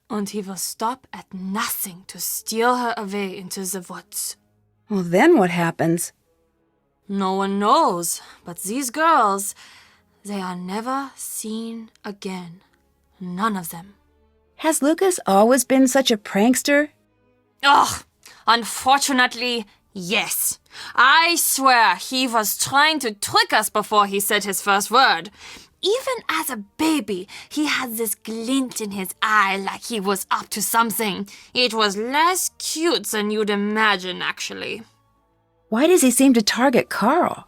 and he will stop at nothing to steal her away into the woods. Well, then what happens? No one knows, but these girls, they are never seen again. None of them. Has Lucas always been such a prankster? Ugh! Unfortunately, yes. I swear he was trying to trick us before he said his first word. Even as a baby, he had this glint in his eye like he was up to something. It was less cute than you'd imagine, actually. Why does he seem to target Karl?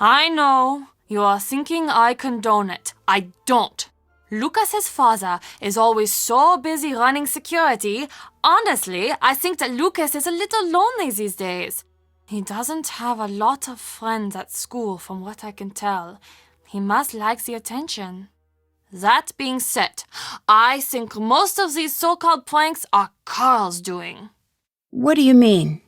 I know. You are thinking I condone it. I don't. Lucas's father is always so busy running security. Honestly, I think that Lucas is a little lonely these days. He doesn't have a lot of friends at school from what I can tell. He must like the attention. That being said, I think most of these so-called pranks are Karl's doing. What do you mean?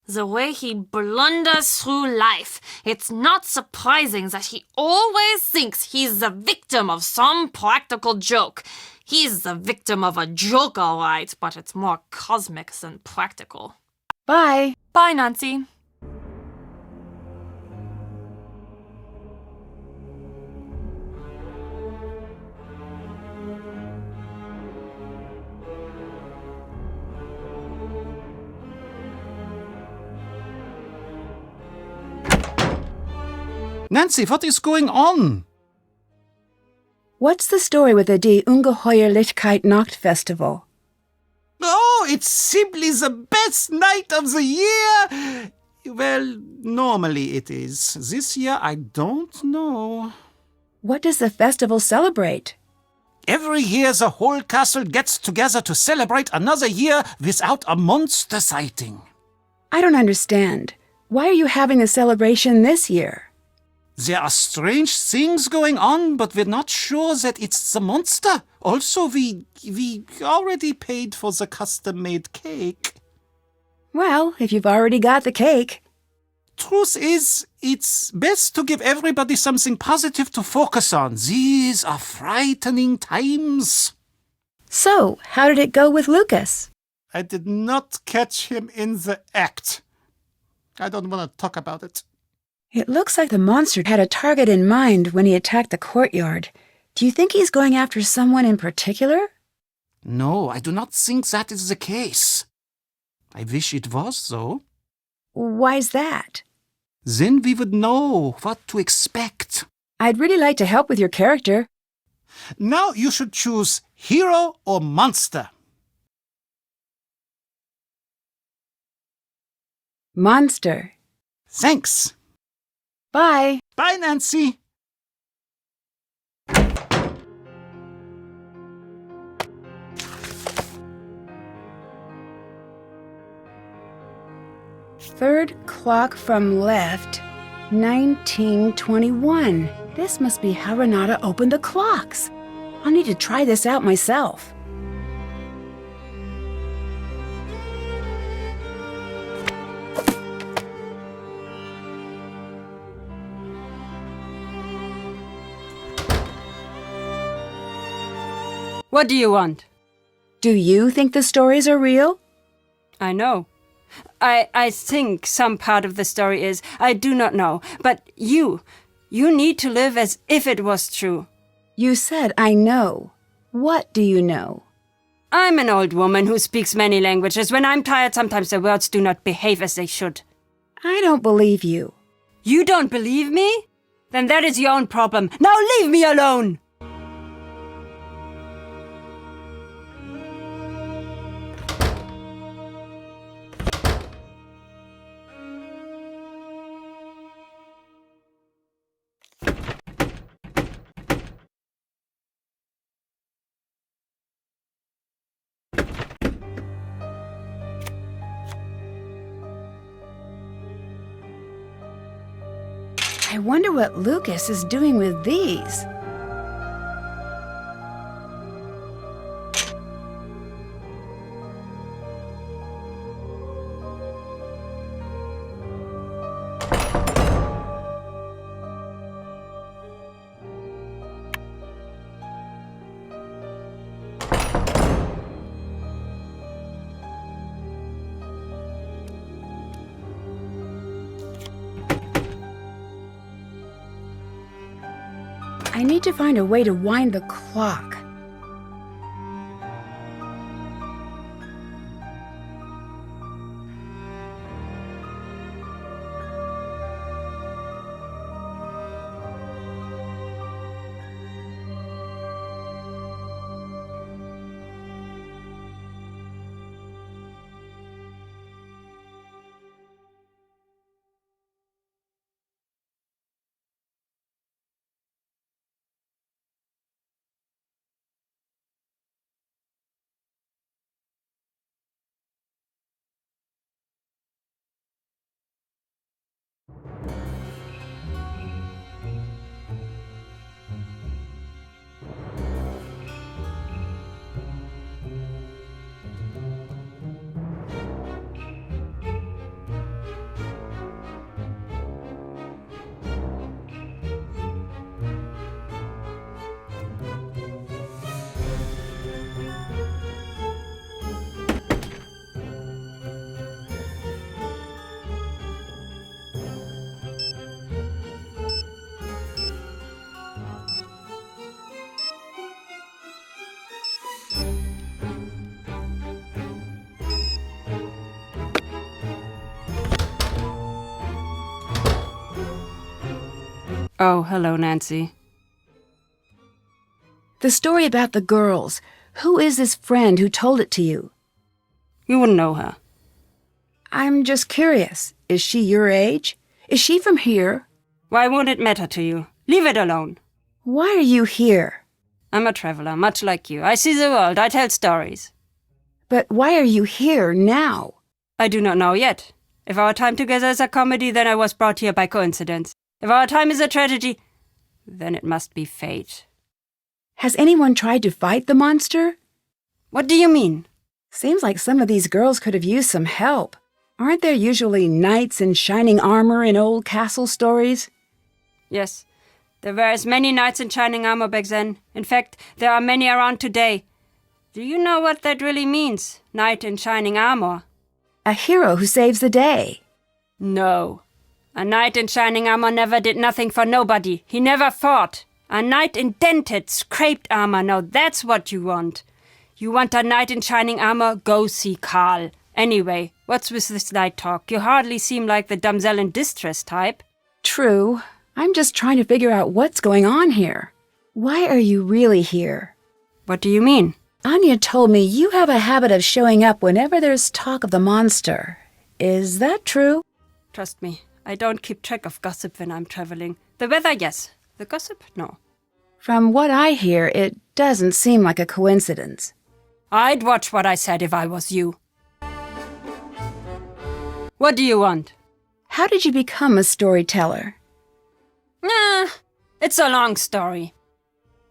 The way he blunders through life, it's not surprising that he always thinks he's the victim of some practical joke. He's the victim of a joke, all right, but it's more cosmic than practical. Bye. Bye, Nancy. Nancy, what is going on? What's the story with the Die Ungeheuerlichkeit Nacht Festival? Oh, it's simply the best night of the year! Well, normally it is. This year, I don't know. What does the festival celebrate? Every year, the whole castle gets together to celebrate another year without a monster sighting. I don't understand. Why are you having a celebration this year? There are strange things going on, but we're not sure that it's the monster. Also, we already paid for the custom-made cake. Well, if you've already got the cake. Truth is, it's best to give everybody something positive to focus on. These are frightening times. So, how did it go with Lucas? I did not catch him in the act. I don't want to talk about it. It looks like the monster had a target in mind when he attacked the courtyard. Do you think he's going after someone in particular? No, I do not think that is the case. I wish it was, though. Why's that? Then we would know what to expect. I'd really like to help with your character. Now you should choose hero or monster. Monster. Thanks. Bye. Bye, Nancy. Third clock from left, 1921. This must be how Renata opened the clocks. I'll need to try this out myself. What do you want? Do you think the stories are real? I know. I think some part of the story is. I do not know. But you need to live as if it was true. You said I know. What do you know? I'm an old woman who speaks many languages. When I'm tired, sometimes the words do not behave as they should. I don't believe you. You don't believe me? Then that is your own problem. Now leave me alone! I wonder what Lucas is doing with these. I need to find a way to wind the clock. Oh, hello, Nancy. The story about the girls. Who is this friend who told it to you? You wouldn't know her. I'm just curious. Is she your age? Is she from here? Why won't it matter to you? Leave it alone. Why are you here? I'm a traveler, much like you. I see the world. I tell stories. But why are you here now? I do not know yet. If our time together is a comedy, then I was brought here by coincidence. If our time is a tragedy, then it must be fate. Has anyone tried to fight the monster? What do you mean? Seems like some of these girls could have used some help. Aren't there usually knights in shining armor in old castle stories? Yes, there were as many knights in shining armor back then. In fact, there are many around today. Do you know what that really means, knight in shining armor? A hero who saves the day. No. A knight in shining armor never did nothing for nobody. He never fought. A knight in dented, scraped armor. Now that's what you want. You want a knight in shining armor? Go see Karl. Anyway, what's with this knight talk? You hardly seem like the damsel in distress type. True. I'm just trying to figure out what's going on here. Why are you really here? What do you mean? Anya told me you have a habit of showing up whenever there's talk of the monster. Is that true? Trust me, I don't keep track of gossip when I'm traveling. The weather, yes. The gossip, no. From what I hear, it doesn't seem like a coincidence. I'd watch what I said if I was you. What do you want? How did you become a storyteller? It's a long story.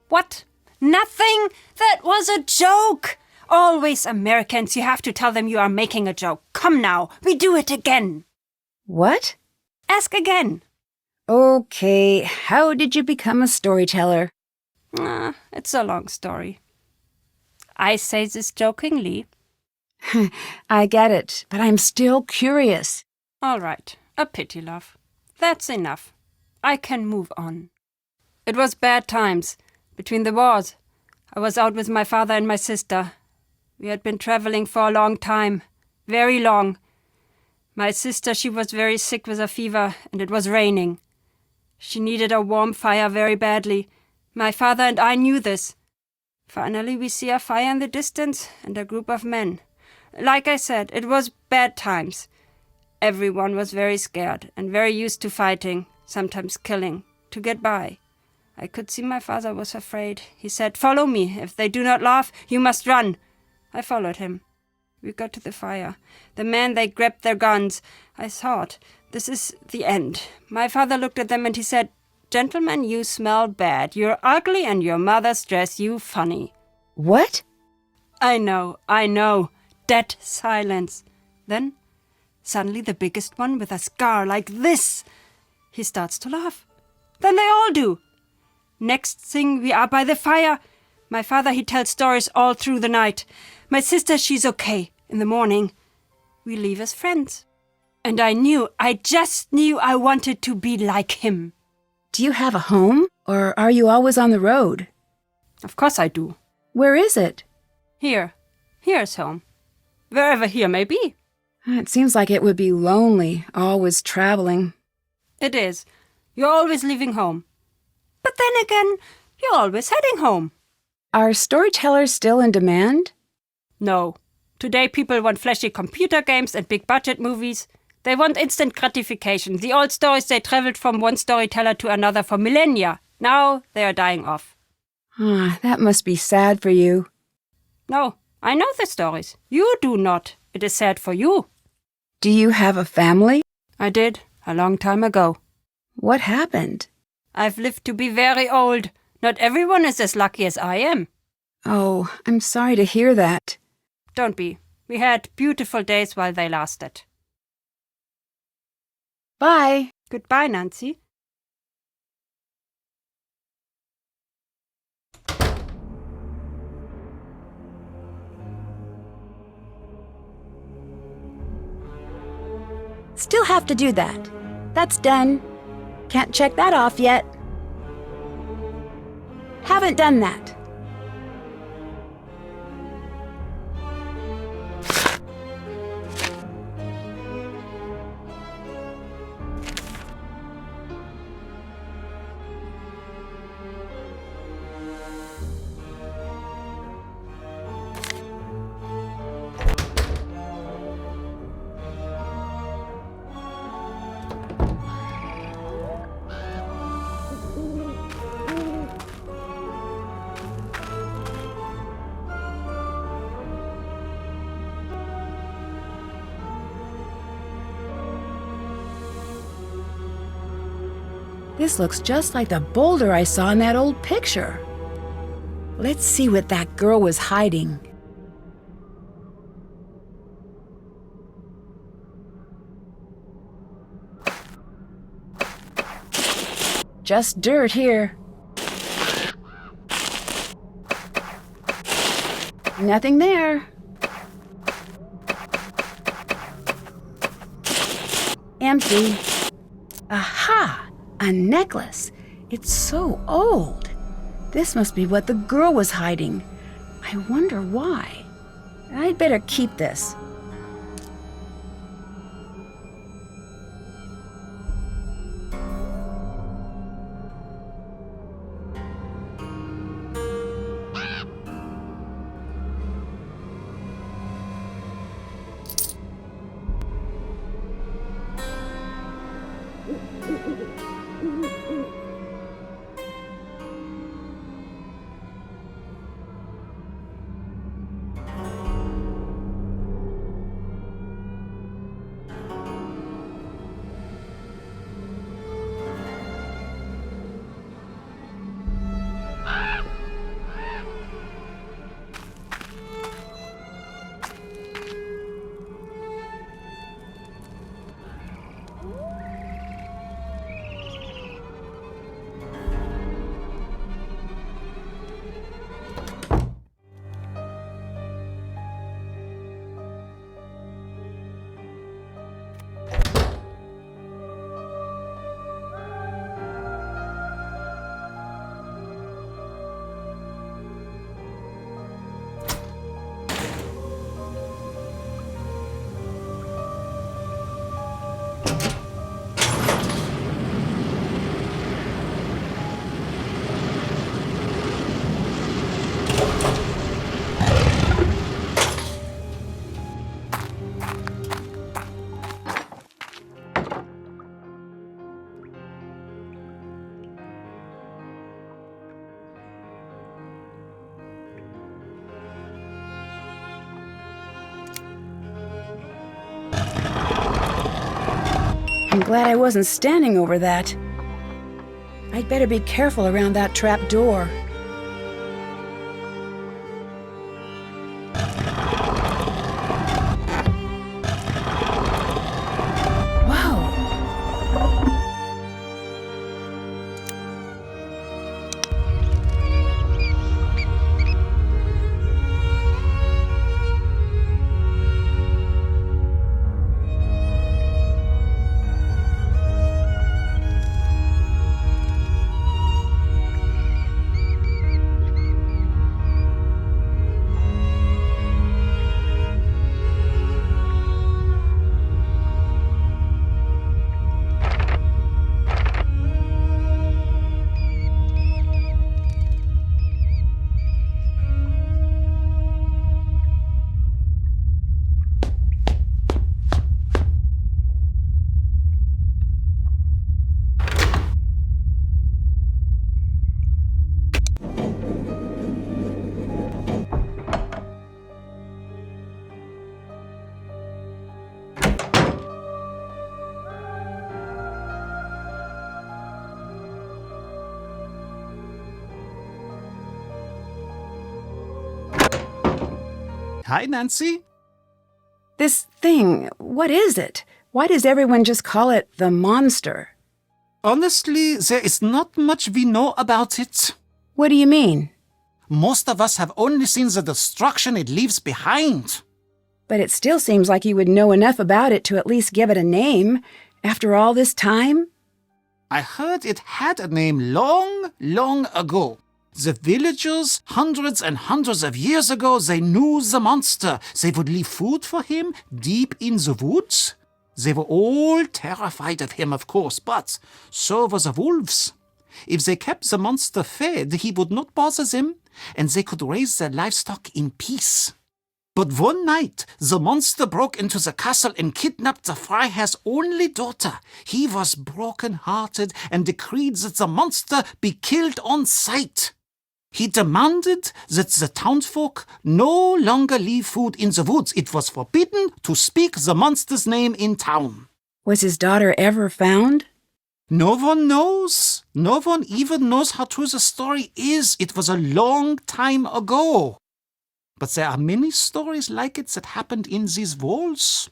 What? Nothing? That was a joke! Always Americans, you have to tell them you are making a joke. Come now, we do it again. What? Ask again. Okay, how did you become a storyteller? It's a long story. I say this jokingly. I get it, but I'm still curious. All right, a pity, love. That's enough. I can move on. It was bad times. Between the wars, I was out with my father and my sister. We had been traveling for a long time. Very long. My sister, she was very sick with a fever, and it was raining. She needed a warm fire very badly. My father and I knew this. Finally, we see a fire in the distance and a group of men. Like I said, it was bad times. Everyone was very scared and very used to fighting, sometimes killing, to get by. I could see my father was afraid. He said, "Follow me. If they do not laugh, you must run." I followed him. We got to the fire. The men, they grabbed their guns. I thought, this is the end. My father looked at them and he said, "Gentlemen, you smell bad. You're ugly and your mothers dress you funny." What? I know. Dead silence. Then, suddenly the biggest one with a scar like this. He starts to laugh. Then they all do. Next thing, we are by the fire. My father, he tells stories all through the night. My sister, she's okay. In the morning, we leave as friends. And I just knew I wanted to be like him. Do you have a home, or are you always on the road? Of course I do. Where is it? Here's home. Wherever here may be. It seems like it would be lonely, always traveling. It is. You're always leaving home. But then again, you're always heading home. Are storytellers still in demand? No. Today people want flashy computer games and big budget movies. They want instant gratification. The old stories, they traveled from one storyteller to another for millennia. Now they are dying off. That must be sad for you. No, I know the stories. You do not. It is sad for you. Do you have a family? I did, a long time ago. What happened? I've lived to be very old. Not everyone is as lucky as I am. Oh, I'm sorry to hear that. Don't be. We had beautiful days while they lasted. Bye. Goodbye, Nancy. Still have to do that. That's done. Can't check that off yet. Haven't done that. This looks just like the boulder I saw in that old picture. Let's see what that girl was hiding. Just dirt here. Nothing there. Empty. Aha! A necklace. It's so old. This must be what the girl was hiding. I wonder why. I'd better keep this. I'm glad I wasn't standing over that. I'd better be careful around that trap door. Hi, Nancy. This thing, what is it? Why does everyone just call it the monster? Honestly, there is not much we know about it. What do you mean? Most of us have only seen the destruction it leaves behind. But it still seems like you would know enough about it to at least give it a name, after all this time? I heard it had a name long, long ago. The villagers, hundreds and hundreds of years ago, they knew the monster. They would leave food for him deep in the woods. They were all terrified of him, of course, but so were the wolves. If they kept the monster fed, he would not bother them, and they could raise their livestock in peace. But one night, the monster broke into the castle and kidnapped the Freiherr's only daughter. He was broken-hearted and decreed that the monster be killed on sight. He demanded that the townsfolk no longer leave food in the woods. It was forbidden to speak the monster's name in town. Was his daughter ever found? No one knows. No one even knows how true the story is. It was a long time ago. But there are many stories like it that happened in these walls.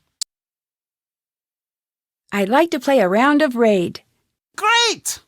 I'd like to play a round of Raid. Great!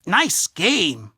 Nice game.